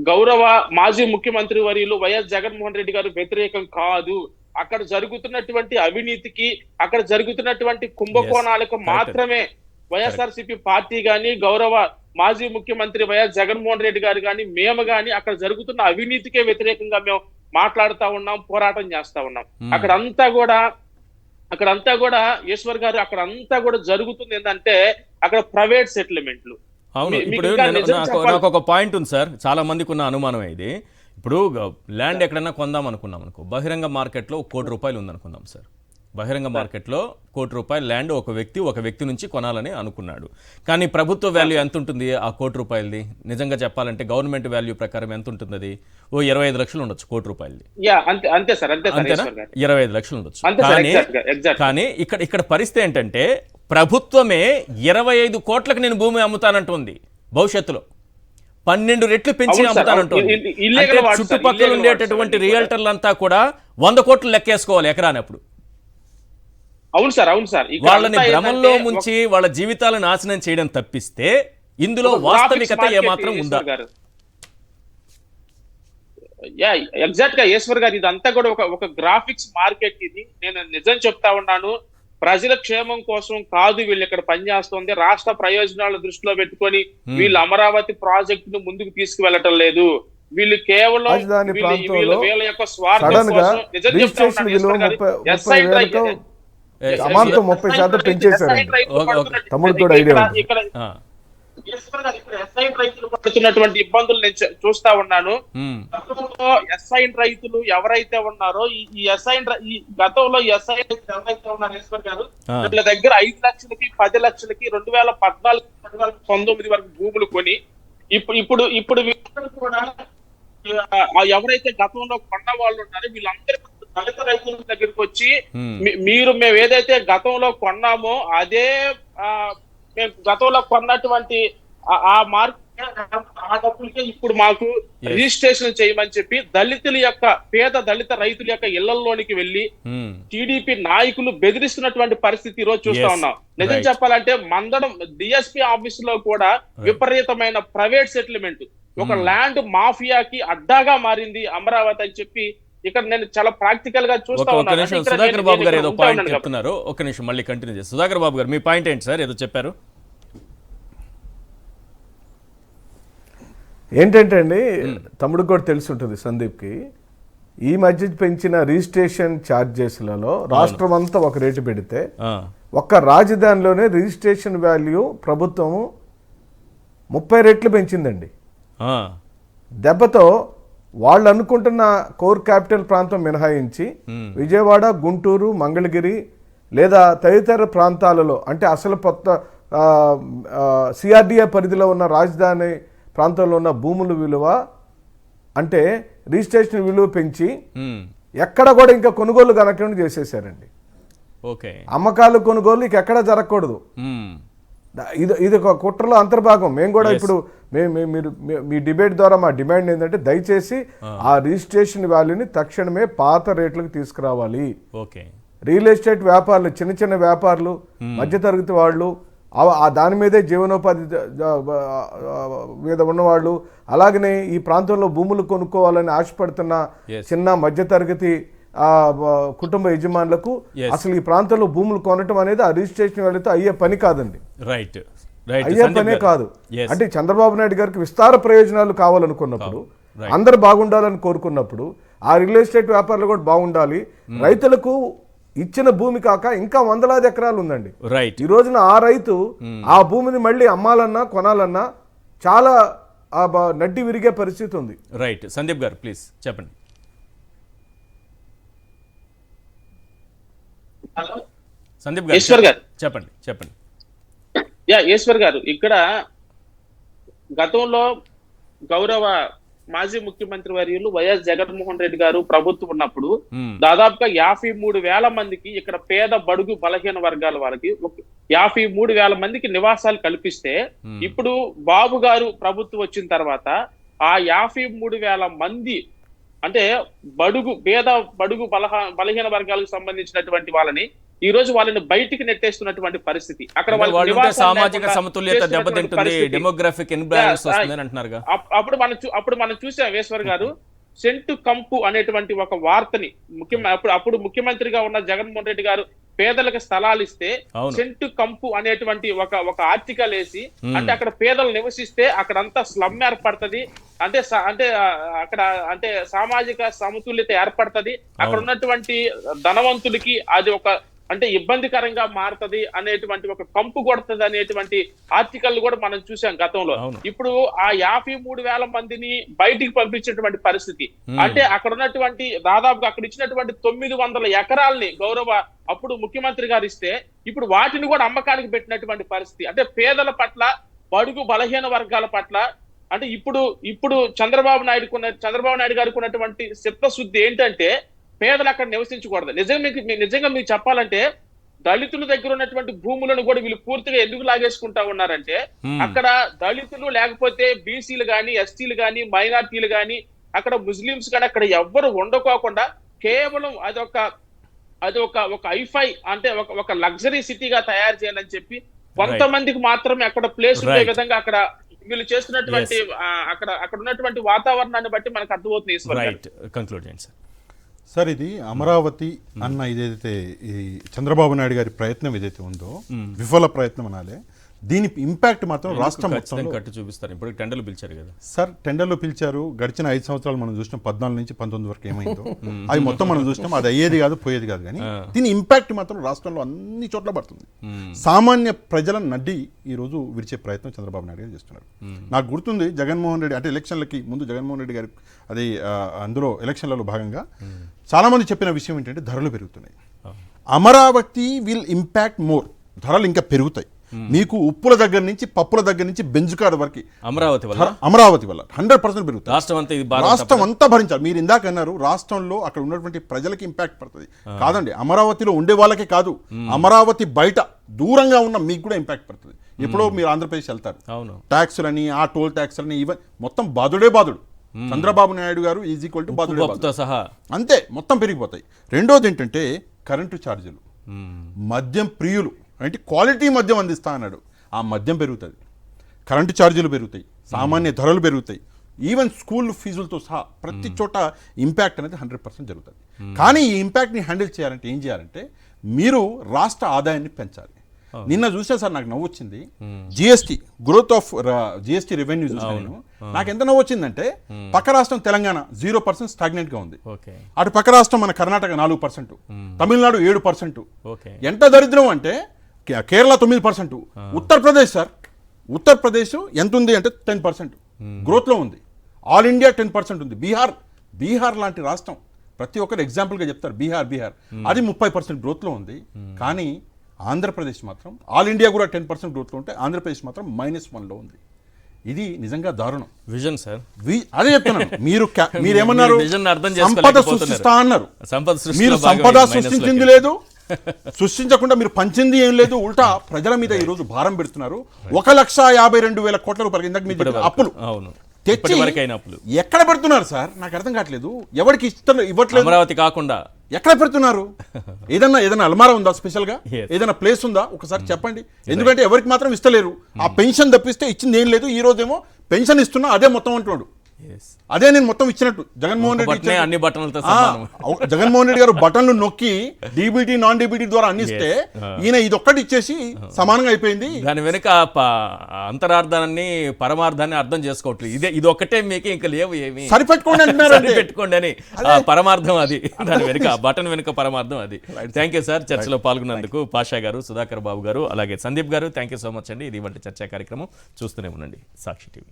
గౌరవ మాజీ ముఖ్యమంత్రి వర్యులు వైఎస్ జగన్మోహన్ రెడ్డి గారు వ్యతిరేకం కాదు. అక్కడ జరుగుతున్నటువంటి అవినీతికి, అక్కడ జరుగుతున్నటువంటి కుంభకోణాలకు మాత్రమే వైఎస్ఆర్సీపీ పార్టీ గాని, గౌరవ మాజీ ముఖ్యమంత్రి వైఎస్ జగన్మోహన్ రెడ్డి గారు గాని, మేము గాని అక్కడ జరుగుతున్న అవినీతికే వ్యతిరేకంగా మేము మాట్లాడుతా ఉన్నాం, పోరాటం చేస్తా ఉన్నాం. అక్కడంతా కూడా ఈశ్వర్ గారు, అక్కడంతా కూడా జరుగుతుంది ఏంటంటే అక్కడ ప్రైవేట్ సెటిల్మెంట్లు. అవును, ఇప్పుడు నాకు ఒక పాయింట్ ఉంది సార్, చాలా మందికి ఉన్న అనుమానం ఇది. ఇప్పుడు ల్యాండ్ ఎక్కడన్నా కొందాం అనుకున్నాం అనుకో, బహిరంగ మార్కెట్లో 1 కోటి రూపాయలు ఉందనుకుందాం సార్. బహిరంగ మార్కెట్లో 1 కోటి రూపాయలు ల్యాండ్ ఒక వ్యక్తి నుంచి కొనాలని అనుకున్నాడు. కానీ ప్రభుత్వ వాల్యూ ఎంత ఉంటుంది ఆ 1 కోటి రూపాయలది? నిజంగా చెప్పాలంటే గవర్నమెంట్ వాల్యూ ప్రకారం ఎంత ఉంటుంది? అది 25 లక్షలు ఉండొచ్చు 1 కోటి రూపాయలది. అంతేనా? 25 లక్షలు ఉండొచ్చు. కానీ ఇక్కడ పరిస్థితి ఏంటంటే ప్రభుత్వమే 25 కోట్లకు నేను భూమి అమ్ముతానంటుంది, భవిష్యత్తులో 12 రెట్లు పెంచి అమ్ముతానంటుంది. అంటే చుట్టుపక్కల ఉండేటటువంటి రియల్టర్లంతా కూడా 100 కోట్లు లెక్కేసుకోవాలి ఎకరానప్పుడు. అవును సార్. వాళ్ళని భ్రమంలో ముంచి వాళ్ళ జీవితాలను నాశనం చేయడం తప్పిస్తే ఇందులో వాస్తవికత ఏమాత్రం ఉందా? ఎగ్జాక్ట్ గా ఈశ్వర్ గారు, ఇదంతా కూడా ఒక గ్రాఫిక్స్ మార్కెట్. ఇది నేను నిజం చెప్తా ఉన్నాను, ప్రజల క్షేమం కోసం కాదు వీళ్ళు ఇక్కడ పనిచేస్తుంది. రాష్ట్ర ప్రయోజనాలను దృష్టిలో పెట్టుకొని వీళ్ళు అమరావతి ప్రాజెక్ట్ ను ముందుకు తీసుకువెళ్ళటం లేదు. వీళ్ళు కేవలం వీళ్ళ యొక్క స్వార్థం కోసం. నిజం చెప్తా ఉన్నాను, అమాంతం 30% పెంచేశారు. తమ్ముడు కూడా ఐడియా ఇక్కడ ఎస్ఐన్ రైతులు పడుతున్నటువంటి ఇబ్బందులు నేను చూస్తా ఉన్నాను. ఎస్ఐన్ రైతులు ఎవరైతే ఉన్నారో ఈ గతంలో ఎస్ఐన్ రైతులు ఎవరైతే ఉన్నారు ఈశ్వర్ గారు, వీళ్ళ దగ్గర 5 లక్షలకి 10 లక్షలకి 2014-2019 వరకు భూములు కొని ఇప్పుడు వీళ్ళందరూ కూడా ఎవరైతే గతంలో కొన్న వాళ్ళు ఉన్నారో వీళ్ళందరూ దళిత రైతుల దగ్గరికి వచ్చి మేము ఏదైతే గతంలో కొన్నామో అదే మేము గతంలో కొన్నటువంటి ఆ మార్కెట్ ఆ డబ్బులకే ఇప్పుడు మాకు రిజిస్ట్రేషన్ చేయమని చెప్పి పేద దళిత రైతుల యొక్క ఇళ్లలోనికి వెళ్లి టీడీపీ నాయకులు బెదిరిస్తున్నటువంటి పరిస్థితి ఈ రోజు చూస్తా ఉన్నాం. నిజం చెప్పాలంటే మందడం డిఎస్పీ ఆఫీస్ లో కూడా విపరీతమైన ప్రైవేట్ సెటిల్మెంట్, ఒక ల్యాండ్ మాఫియాకి అడ్డాగా మారింది అమరావతి అని చెప్పి ఇక్కడ నేను చాలా ప్రాక్టికల్ గా చూస్తా ఉన్నాను. సుధాకర్ బాబు గారు ఏదో పాయింట్ చెప్తున్నారు, ఒక్క నిమిషం మళ్ళీ కంటిన్యూ చేస్తారు. సుధాకర్ బాబు గారు మీ పాయింట్ ఏంటి సార్, ఏదో చెప్పారు? ఏంటంటే అండి, తమ్ముడికి కూడా తెలిసి ఉంటుంది సందీప్కి, ఈ మధ్య పెంచిన రిజిస్ట్రేషన్ ఛార్జెస్లలో రాష్ట్రం అంతా ఒక రేటు పెడితే ఒక్క రాజధానిలోనే రిజిస్ట్రేషన్ వాల్యూ ప్రభుత్వము 30 రెట్లు పెంచిందండి. దెబ్బతో వాళ్ళు అనుకుంటున్న కోర్ క్యాపిటల్ ప్రాంతం మినహాయించి విజయవాడ, గుంటూరు, మంగళగిరి లేదా తదితర ప్రాంతాలలో, అంటే అసలు కొత్త సిఆర్డిఏ పరిధిలో ఉన్న రాజధాని ప్రాంతంలో ఉన్న భూముల విలువ అంటే రిజిస్ట్రేషన్ విలువ పెంచి ఎక్కడ కూడా ఇంకా కొనుగోలు కనెక్ట్ చేసేసారండి. ఓకే, అమ్మకాలు కొనుగోలు ఇక ఎక్కడ జరగకూడదు. ఇది ఒక కుట్రలో అంతర్భాగం. మేము కూడా ఇప్పుడు మీరు మీ డిబేట్ ద్వారా మా డిమాండ్ ఏంటంటే దయచేసి ఆ రిజిస్ట్రేషన్ వాల్యూని తక్షణమే పాత రేట్లకు తీసుకురావాలి. ఓకే, రియల్ ఎస్టేట్ వ్యాపారులు, చిన్న చిన్న వ్యాపారులు, మధ్యతరగతి వాళ్ళు, దాని మీదే జీవనోపాధి మీద ఉన్నవాళ్ళు, అలాగనే ఈ ప్రాంతంలో భూములు కొనుక్కోవాలని ఆశపడుతున్న చిన్న మధ్యతరగతి కుటుంబ యజమానులకు అసలు ఈ ప్రాంతంలో భూములు కొనటం అనేది ఆ రిజిస్ట్రేషన్ వెళితే అయ్యే పని కాదండి. రైట్, అయ్యే పనే కాదు. అంటే చంద్రబాబు నాయుడు గారికి విస్తార ప్రయోజనాలు కావాలనుకున్నప్పుడు, అందరు బాగుండాలని కోరుకున్నప్పుడు, ఆ రియల్ ఎస్టేట్ వ్యాపారులు కూడా బాగుండాలి. రైతులకు ఇచ్చిన భూమి కాక ఇంకా వందలాది ఎకరాలు ఉందండి. ఈ రోజున ఆ రైతు ఆ భూమిని మళ్ళీ అమ్మాలన్నా కొనాలన్నా చాలా నడ్డి విరిగే పరిస్థితి ఉంది. రైట్, సందీప్ గారు ప్లీజ్ చెప్పండి. సందీప్ గారు ఈశ్వర్ గారు చెప్పండి. చెప్పండి. ఈశ్వర్ గారు, ఇక్కడ గతంలో గౌరవ మాజీ ముఖ్యమంత్రి వర్యులు వైఎస్ జగన్మోహన్ రెడ్డి గారు ప్రభుత్వం ఉన్నప్పుడు దాదాపుగా 53,000 మందికి ఇక్కడ పేద బడుగు బలహీన వర్గాల వారికి 53,000 మందికి నివాసాలు కల్పిస్తే, ఇప్పుడు బాబు గారు ప్రభుత్వం వచ్చిన తర్వాత ఆ 53,000 మంది అంటే బడుగు బలహీన వర్గాలకు సంబంధించినటువంటి వాళ్ళని ఈ రోజు వాళ్ళని బయటికి నెట్టేస్తున్నటువంటి పరిస్థితి. అక్కడ సామాజిక సమతుల్యత దెబ్బతింటుంది, డెమోగ్రాఫిక్ ఇన్బ్యాలెన్స్ వస్తుందని అంటున్నారుగా. అప్పుడు మనం చూసాం ఈశ్వర్ గారు, సెంటు కంపు అనేటువంటి ఒక వార్తని అప్పుడు ముఖ్యమంత్రిగా ఉన్న జగన్మోహన్ రెడ్డి గారు పేదలకు స్థలాలు ఇస్తే సెంటు కంపు అనేటువంటి ఒక ఆర్టికల్ వేసి, అంటే అక్కడ పేదలు నివసిస్తే అక్కడంతా స్లమ్ ఏర్పడుతుంది, అంటే అక్కడ అంటే సామాజిక సమతుల్యత ఏర్పడుతుంది, అక్కడ ఉన్నటువంటి ధనవంతులకి అది ఒక అంటే ఇబ్బందికరంగా మారుతుంది అనేటువంటి ఒక కంపు కొడుతుంది అనేటువంటి ఆర్టికల్ కూడా మనం చూసాం గతంలో. ఇప్పుడు ఆ 53,000 మందిని బయటికి పంపించినటువంటి పరిస్థితి, అంటే అక్కడ ఉన్నటువంటి దాదాపుగా అక్కడ ఇచ్చినటువంటి 900 ఎకరాలని గౌరవ అప్పుడు ముఖ్యమంత్రి గారు ఇస్తే ఇప్పుడు వాటిని కూడా అమ్మకానికి పెట్టినటువంటి పరిస్థితి. అంటే పేదల పట్ల, బడుగు బలహీన వర్గాల పట్ల అంటే ఇప్పుడు చంద్రబాబు నాయుడు గారికి ఉన్నటువంటి చిత్తశుద్ధి ఏంటంటే పేదలు అక్కడ నివసించకూడదు. నిజంగా మీకు చెప్పాలంటే దళితుల దగ్గర ఉన్నటువంటి భూములను కూడా వీళ్ళు పూర్తిగా ఎందుకు లాగేసుకుంటా ఉన్నారంటే, అక్కడ దళితులు లేకపోతే బీసీలు గాని, ఎస్టీలు గాని, మైనార్టీలు గాని, అక్కడ ముస్లింస్ గాని అక్కడ ఎవ్వరు ఉండకోకుండా కేవలం ఒక ఐఫై అంటే ఒక లగ్జరీ సిటీగా తయారు చేయాలని చెప్పి కొంతమందికి మాత్రమే అక్కడ ప్లేస్ ఉండే విధంగా అక్కడ వీళ్ళు చేస్తున్నటువంటి అక్కడ ఉన్నటువంటి వాతావరణాన్ని బట్టి మనకు అర్థమవుతుంది. సార్, ఇది అమరావతి అన్న ఇదైతే ఈ చంద్రబాబు నాయుడు గారి ప్రయత్నం ఏదైతే ఉందో, విఫల ప్రయత్నం అనాలే, దీని ఇంపాక్ట్ మాత్రం రాష్ట్రం మొత్తంలో కట్టి చూపిస్తారు. ఇప్పుడు టెండర్లు పిలిచారు కదా సార్, టెండర్లు పిలిచారు. గడిచిన 5 సంవత్సరాలు మనం చూసినాం, 14 నుంచి 19 వరకు ఏమైందో అది మొత్తం మనం చూసినాం. అది అయ్యేది కాదు, పోయేది కాదు. కానీ దీని ఇంపాక్ట్ మాత్రం రాష్ట్రంలో అన్ని చోట్ల పడుతుంది. సామాన్య ప్రజలను నడ్డి ఈ రోజు విరిచే ప్రయత్నం చంద్రబాబు నాయుడు గారు చేస్తున్నారు. నాకు గుర్తుంది, జగన్మోహన్ రెడ్డి అంటే ఎలక్షన్లకి ముందు జగన్మోహన్ రెడ్డి గారి అది అందులో ఎలక్షన్లలో భాగంగా చాలా మంది చెప్పిన విషయం ఏంటంటే ధరలు పెరుగుతున్నాయి, అమరావతి విల్ ఇంపాక్ట్ మోర్, ధరలు ఇంకా పెరుగుతాయి. మీకు ఉప్పుల దగ్గర నుంచి పప్పుల దగ్గర నుంచి బెంజుకాడ వరకు అమరావతి వల్ల అమరావతి వల్ల 100% పెరుగుతుంది. రాష్ట్రం అంతా ఇది భారం రాష్ట్రం అంతా భరించాలి. మీరు ఇందాక అన్నారు రాష్ట్రంలో అక్కడ ఉన్నటువంటి ప్రజలకి ఇంపాక్ట్ పడుతుంది. కాదండి, అమరావతిలో ఉండే వాళ్ళకే కాదు, అమరావతి బయట దూరంగా ఉన్న మీకు కూడా ఇంపాక్ట్ పడుతుంది. ఎప్పుడో మీరు ఆంధ్రప్రదేశ్ వెళ్తారు, అవును ట్యాక్సులని ఆ టోల్ ట్యాక్సులని ఇవన్నీ మొత్తం బాధుడే బాధుడు. చంద్రబాబు నాయుడు గారు ఈజ్ ఈక్వల్ టు బాధుడే బాధుడు. పప్పుతో సహా అంతే, మొత్తం పెరిగిపోతాయి. రెండోది ఏంటంటే కరెంటు ఛార్జీలు. మద్యం ప్రియులు అంటే క్వాలిటీ మద్యం అందిస్తా అన్నాడు, ఆ మద్యం పెరుగుతుంది, కరెంటు ఛార్జీలు పెరుగుతాయి, సామాన్య ధరలు పెరుగుతాయి, ఈవెన్ స్కూల్ ఫీజులతో సహా ప్రతి చోట ఇంపాక్ట్ అనేది 100% జరుగుతుంది. కానీ ఈ ఇంపాక్ట్ని హ్యాండిల్ చేయాలంటే ఏం చేయాలంటే మీరు రాష్ట్ర ఆదాయాన్ని పెంచాలి. నిన్న చూసా సార్, నాకు నవ్వు వచ్చింది. GST growth of GST revenue చూసాను. నాకు ఎంత నవ్వు వచ్చిందంటే పక్క రాష్ట్రం తెలంగాణ 0% స్టాగ్నెంట్ గా ఉంది. ఓకే అటు పక్క రాష్ట్రం మన కర్ణాటక 4%, తమిళనాడు 7%. ఓకే ఎంత దరిద్రం అంటే కేరళ 9%, ఉత్తరప్రదేశ్ సార్, ఉత్తరప్రదేశ్ ఎంత ఉంది అంటే 10% గ్రోత్ లో ఉంది. ఆల్ ఇండియా 10% ఉంది. బీహార్ లాంటి రాష్ట్రం ప్రతి ఒక్కరు ఎగ్జాంపుల్ గా చెప్తారు, బీహార్ అది 30% గ్రోత్ లో ఉంది. కానీ ఆంధ్రప్రదేశ్ మాత్రం ఆల్ ఇండియా కూడా 10% గ్రోత్ లో ఉంటే ఆంధ్రప్రదేశ్ మాత్రం -1 లో ఉంది. ఇది నిజంగా దారుణం. విజన్ సార్, అదే చెప్తున్నాను. మీరేమన్నారు, విజన్ అర్థం సంపద చేసుకోలేకపోతున్నారు. సృష్టిస్తా అన్నారు. సంపద మీరు సృష్టిలో సంపద భాగమే సృష్టించింది మైనస్లోకి. లేదు, సృష్టించకుండా మీరు పంచింది ఏం లేదు, ఉల్టా ప్రజల మీద ఈ రోజు భారం పెడుతున్నారు. 1,52,000 కోట్ల రూపాయలు ఇందాక మీరు చెప్పిన అప్పులు అవును తెచ్చి ఇప్పటివరకైన అప్పులు ఎక్కడ పెడుతున్నారు సార్? నాకు అర్థం కావట్లేదు. ఎవరికి ఇవ్వట్లేదు, అమరావతి కాకుండా ఎక్కడ పెడుతున్నారు? ఏదైనా అల్మారా ఉందా స్పెషల్ గా? Yes. ఏదైనా ప్లేస్ ఉందా? ఒకసారి చెప్పండి. ఎందుకంటే ఎవరికి మాత్రం ఇస్తలేరు. ఆ పెన్షన్ తప్పిస్తే ఇచ్చింది ఏం లేదు. ఈ రోజేమో పెన్షన్ ఇస్తున్నా అదే మొత్తం అంటున్నాడు. Yes. అదే నేను మొత్తం ఇచ్చినట్టు జగన్మోహన్ రెడ్డి బట్టనే ఇచ్చినట్టు. అన్ని బట్టలతో సమానం. జగన్మోహన్ రెడ్డి గారు బటన్లు నొక్కి డీబీటీ నాన్ డీబీటీ ద్వారా అందిస్తే ఈయన ఇదొక్కటి ఇచ్చేసి సమానంగా అయిపోయింది. దాని వెనుక అంతరార్థాన్ని పరమార్థాన్ని అర్థం చేసుకోవట్లేదు. ఇది ఒక్కటే మీకు ఇంకా లేవు ఏమి సరిపెట్టుకోండి అంటున్నారు. పెట్టుకోండి అని పరమార్థం అది. దాని వెనుక బటన్ వెనుక పరమార్థం అది. థ్యాంక్ యూ సార్, చర్చలో పాల్గొన్నందుకు పాషా గారు, సుధాకర్ బాబు గారు, అలాగే సందీప్ గారు. థ్యాంక్ యూ సో మచ్ అండి. ఇది వంటి చర్చా కార్యక్రమం చూస్తూనే ఉండండి సాక్షి టీవీ.